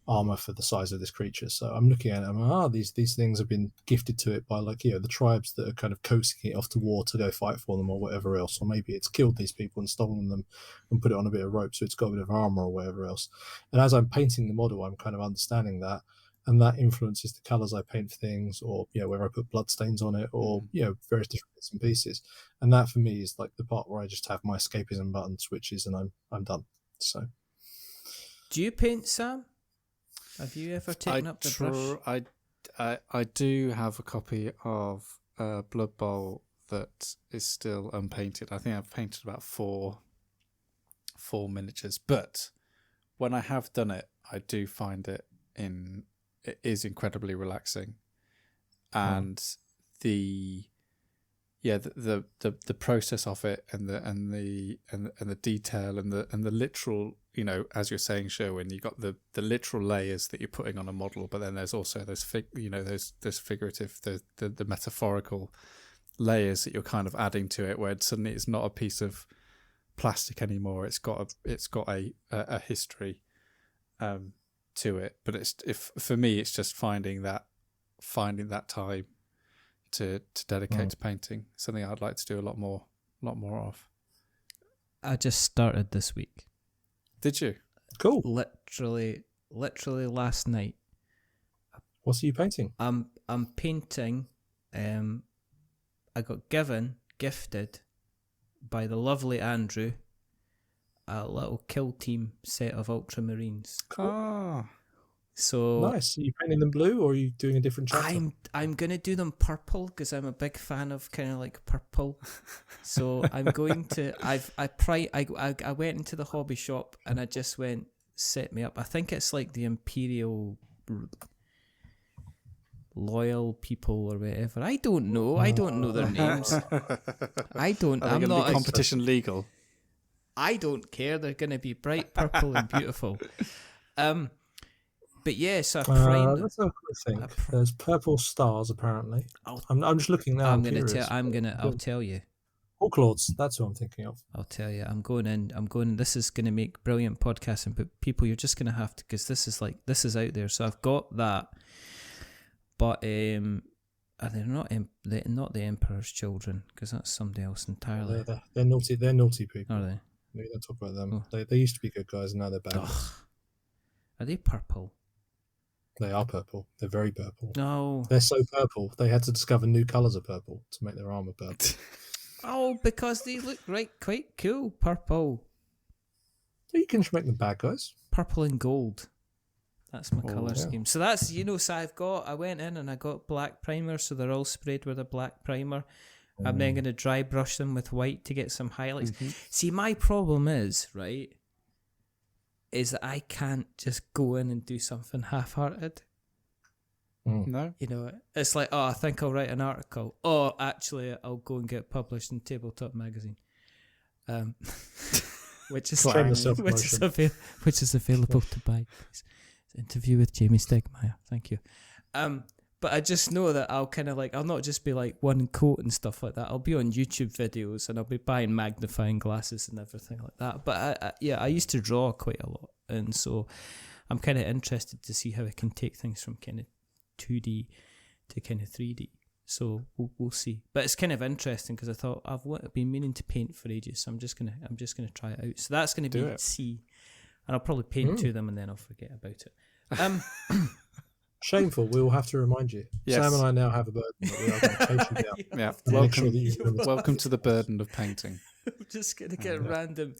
[SPEAKER 4] armor for the size of this creature. So I'm looking at it, I'm like, these things have been gifted to it by the tribes that are kind of coasting it off to war to go fight for them or whatever else. Or maybe it's killed these people and stolen them and put it on a bit of rope, so it's got a bit of armor or whatever else. And as I'm painting the model, I'm kind of understanding that, and that influences the colors I paint for things, or whether I put blood stains on it, or various different bits and pieces. And that for me is like the part where I just have my escapism button switches and I'm done. So
[SPEAKER 2] do you paint, Sam? Have you ever taken up the brush?
[SPEAKER 3] I do have a copy of Blood Bowl that is still unpainted. I think I've painted about four miniatures, but when I have done it, I do find it is incredibly relaxing. and the process of it, and the detail, and the literal, as you're saying, Sherwin, you got the literal layers that you're putting on a model, but then there's also those those figurative, the metaphorical layers that you're kind of adding to it, where suddenly it's not a piece of plastic anymore. It's got a history to it. But for me, it's just finding that time to dedicate to painting. Something I'd like to do a lot more of.
[SPEAKER 2] I just started this week.
[SPEAKER 3] Did you?
[SPEAKER 4] Cool.
[SPEAKER 2] Literally last night.
[SPEAKER 4] What are you painting?
[SPEAKER 2] I'm painting. I got gifted by the lovely Andrew a little kill team set of ultramarines.
[SPEAKER 4] Cool.
[SPEAKER 3] Ah,
[SPEAKER 2] So
[SPEAKER 4] Nice. Are you painting them blue, or are you doing a different chapter?
[SPEAKER 2] I'm gonna do them purple because I'm a big fan of kind of like purple. So I'm going to I went into the hobby shop and I just went, set me up. I think it's like the Imperial Loyal people or whatever. I don't know. I don't know their names. I don't.
[SPEAKER 3] Are they
[SPEAKER 2] I'm
[SPEAKER 3] gonna
[SPEAKER 2] not
[SPEAKER 3] be competition legal?
[SPEAKER 2] I don't care. They're going to be bright purple and beautiful. But yeah, so I primed.
[SPEAKER 4] Let's have a quick think. There's purple stars apparently. I'm just looking now.
[SPEAKER 2] I'll tell you.
[SPEAKER 4] Hawklords, that's what I'm thinking of.
[SPEAKER 2] I'll tell you. I'm going. This is going to make brilliant podcasting. But people, you're just going to have to, because this is out there. So I've got that. But they're not the Emperor's Children, because that's somebody else entirely.
[SPEAKER 4] They're naughty. They're naughty people.
[SPEAKER 2] Are they?
[SPEAKER 4] We don't talk about them.
[SPEAKER 2] Oh.
[SPEAKER 4] They used to be good guys, and now they're bad.
[SPEAKER 2] Ugh. Are they purple?
[SPEAKER 4] They are purple. They're very purple.
[SPEAKER 2] No.
[SPEAKER 4] They're so purple, they had to discover new colours of purple to make their armour purple.
[SPEAKER 2] Oh, because they look quite cool. Purple.
[SPEAKER 4] You can just make them bad guys.
[SPEAKER 2] Purple and gold. That's my colour
[SPEAKER 4] yeah.
[SPEAKER 2] scheme. So that's, so I went in and I got black primer, so they're all sprayed with a black primer. I'm then going to dry brush them with white to get some highlights.
[SPEAKER 3] Mm-hmm.
[SPEAKER 2] See, my problem is that I can't just go in and do something half-hearted.
[SPEAKER 3] No.
[SPEAKER 2] It's like, I think I'll write an article. Oh, actually, I'll go and get published in Tabletop magazine. Which is available to buy. Please. Interview with Jamie Stegmaier. Thank you. But I just know that I'll kind of I'll not just be like one coat and stuff like that. I'll be on YouTube videos and I'll be buying magnifying glasses and everything like that. But I used to draw quite a lot. And so I'm kind of interested to see how I can take things from kind of 2D to kind of 3D. So we'll see. But it's kind of interesting because I thought I've been meaning to paint for ages. So I'm just gonna try it out. So that's gonna be C, and I'll probably paint to them and then I'll forget about it.
[SPEAKER 4] Shameful. We will have to remind you.
[SPEAKER 3] Yes.
[SPEAKER 4] Sam and I now have a burden that we are going to chase you down.
[SPEAKER 3] Yeah.
[SPEAKER 4] Make sure that you remember.
[SPEAKER 3] Welcome to the burden of painting.
[SPEAKER 2] I'm just gonna get random.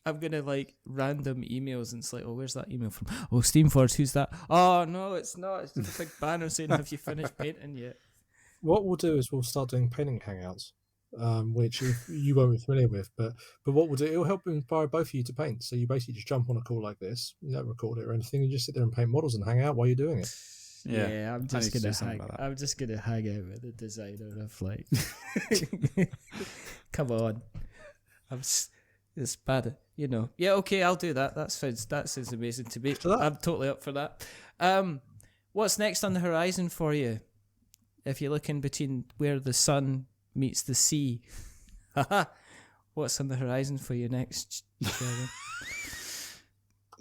[SPEAKER 2] I'm gonna random emails, and it's like, oh, where's that email from? Oh, Steamforged, who's that? Oh no, it's not. It's just a big banner saying, "Have you finished painting yet?"
[SPEAKER 4] What we'll do is we'll start doing painting hangouts, which you won't be familiar with, but what we'll do, it'll help inspire both of you to paint. So you basically just jump on a call like this, you don't record it or anything, you just sit there and paint models and hang out while you're doing it.
[SPEAKER 2] Yeah, I'm just gonna hang.
[SPEAKER 3] Like
[SPEAKER 2] I'm just gonna hang out with the designer of come on, it's bad, Yeah, okay, I'll do that. That sounds amazing to me. I'm totally up for that. What's next on the horizon for you? If you're looking between where the sun meets the sea, what's on the horizon for you next, Sherwin?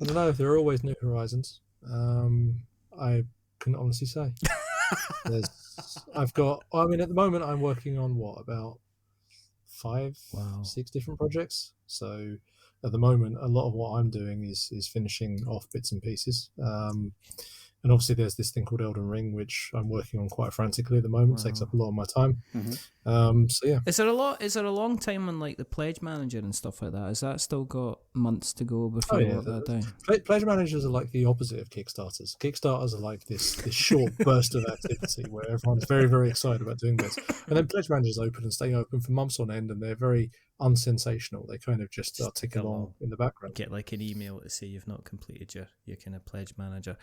[SPEAKER 4] I don't know. There are always new horizons. I couldn't honestly say. At the moment I'm working on about 6 different projects. So at the moment, a lot of what I'm doing is finishing off bits and pieces. And obviously there's this thing called Elden Ring, which I'm working on quite frantically at the moment. It takes up a lot of my time. So yeah.
[SPEAKER 2] Is there a long time on the Pledge Manager and stuff like that? Has that still got months to go before you lock that down?
[SPEAKER 4] Pledge managers are like the opposite of Kickstarters. Kickstarters are like this short burst of activity where everyone's very, very excited about doing this. And then pledge managers open and stay open for months on end, and they're very unsensational. They kind of just tick along in the background.
[SPEAKER 2] Get an email to say you've not completed your kind of Pledge Manager.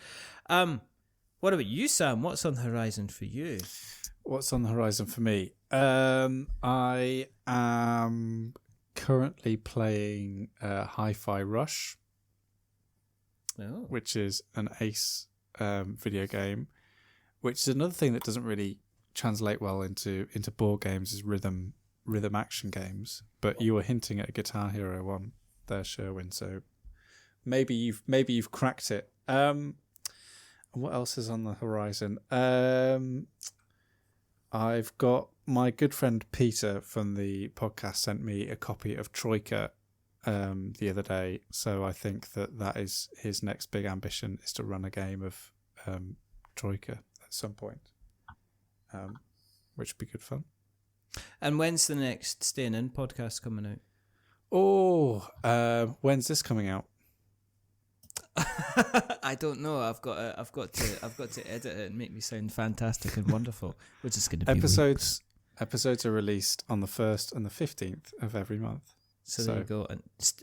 [SPEAKER 2] What about you, Sam? What's on the horizon for you?
[SPEAKER 3] What's on the horizon for me? I am currently playing Hi-Fi Rush, which is an Ace video game, which is another thing that doesn't really translate well into board games, is rhythm action games. But you were hinting at a Guitar Hero one there, Sherwin, so maybe you've cracked it. What else is on the horizon? I've got my good friend Peter from the podcast sent me a copy of Troika the other day, so I think that is his next big ambition, is to run a game of Troika at some point, which would be good fun.
[SPEAKER 2] And when's the next Staying In podcast coming out?
[SPEAKER 3] Oh, when's this coming out?
[SPEAKER 2] I don't know. I've got to edit it and make me sound fantastic and wonderful, which is going to be
[SPEAKER 3] episodes. Episodes are released on the 1st and the 15th of every month.
[SPEAKER 2] So there you go.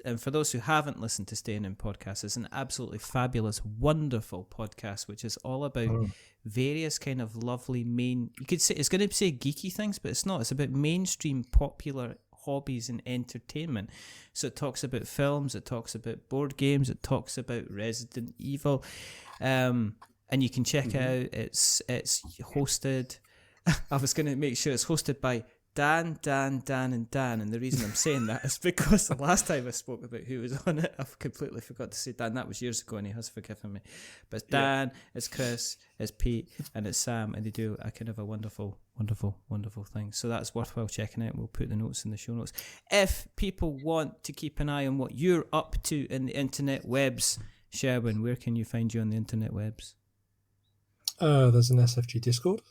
[SPEAKER 2] And for those who haven't listened to Staying In podcast, it's an absolutely fabulous, wonderful podcast, which is all about various kind of lovely you could say, it's going to say geeky things, but it's not. It's about mainstream popular hobbies and entertainment. So it talks about films, it talks about board games, it talks about Resident Evil, and you can check it out. It's hosted. I was going to make sure it's hosted by Dan, and the reason I'm saying that is because the last time I spoke about who was on it, I completely forgot to say Dan. That was years ago, and he has forgiven me. But it's Dan, it's Chris, it's Pete, and it's Sam, and they do a kind of a wonderful thing. So that's worthwhile checking out. We'll put the notes in the show notes. If people want to keep an eye on what you're up to in the internet webs, Sherwin, where can you find you on the internet webs?
[SPEAKER 4] There's an SFG Discord,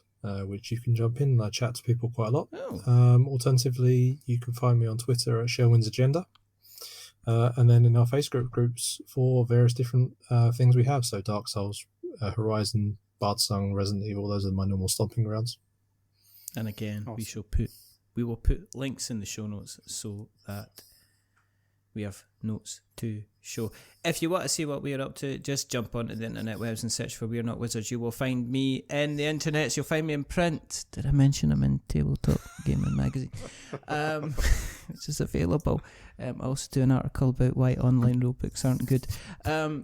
[SPEAKER 4] which you can jump in, and I chat to people quite a lot. Alternatively, you can find me on Twitter at Sherwin's Agenda, and then in our Facebook groups for various different things we have. So Dark Souls, Horizon, Bardsong, Resident Evil, those are my normal stomping grounds.
[SPEAKER 2] And again,
[SPEAKER 3] awesome.
[SPEAKER 2] we will put links in the show notes so that we have notes to show. If you want to see what we are up to, just jump onto the internet webs and search for We're Not Wizards. You will find me in the internet. You'll find me in print. Did I mention I'm in Tabletop Gaming Magazine? Which is available. I also do an article about why online rulebooks aren't good.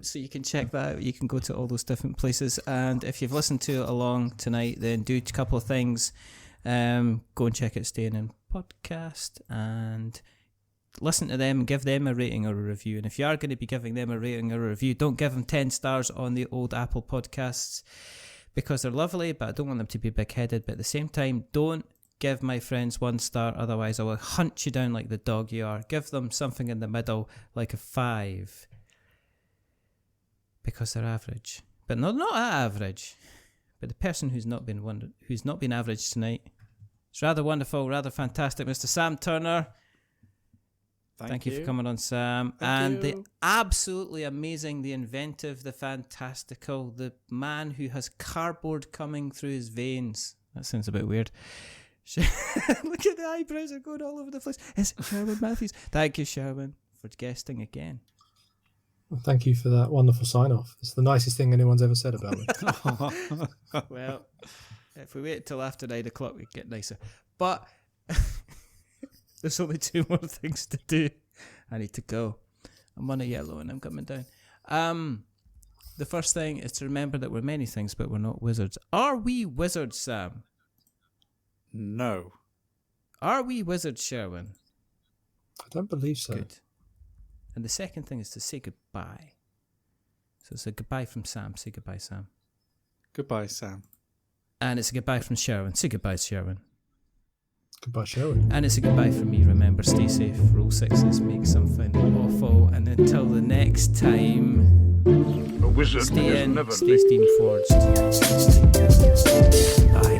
[SPEAKER 2] So you can check that out. You can go to all those different places. And if you've listened to it along tonight, then do a couple of things. Go and check out Staying In podcast and listen to them and give them a rating or a review. And if you are going to be giving them a rating or a review, don't give them 10 stars on the old Apple podcasts, because they're lovely, but I don't want them to be big-headed. But at the same time, don't give my friends 1 star, otherwise I will hunt you down like the dog you are. Give them something in the middle, like a 5, because they're average. But not average. But the person who's not been average tonight, it's rather wonderful, rather fantastic, Mr. Sam Turner. Thank you for coming on, Sam.
[SPEAKER 3] Thank you.
[SPEAKER 2] The absolutely amazing, the inventive, the fantastical, the man who has cardboard coming through his veins. That sounds a bit weird. Look at the eyebrows are going all over the place. It's Sherwin Matthews. Thank you, Sherwin, for guesting again.
[SPEAKER 4] Well, thank you for that wonderful sign-off. It's the nicest thing anyone's ever said about me.
[SPEAKER 2] Well, if we wait until after 9 o'clock, we get nicer. But there's only 2 more things to do. I need to go. I'm on a yellow and I'm coming down. The first thing is to remember that we're many things, but we're not wizards. Are we wizards, Sam?
[SPEAKER 3] No.
[SPEAKER 2] Are we wizards, Sherwin?
[SPEAKER 4] I don't believe so.
[SPEAKER 2] Good. And the second thing is to say goodbye. So it's a goodbye from Sam. Say goodbye, Sam.
[SPEAKER 3] Goodbye, Sam.
[SPEAKER 2] And it's a goodbye from Sherwin. Say goodbye, Sherwin.
[SPEAKER 4] Goodbye, Sherwin.
[SPEAKER 2] And it's a goodbye from me. Remember, stay safe. Roll 6s, make something awful. And until the next time,
[SPEAKER 5] A wizard
[SPEAKER 2] stay
[SPEAKER 5] is
[SPEAKER 2] in,
[SPEAKER 5] never
[SPEAKER 2] stay Steamforged. Bye.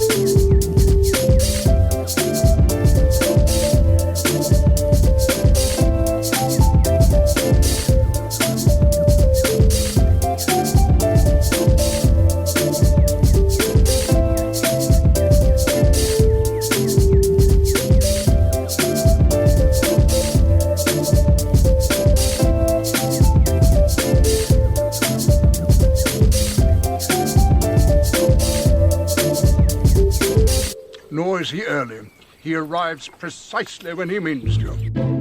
[SPEAKER 5] nor is he early. He arrives precisely when he means to.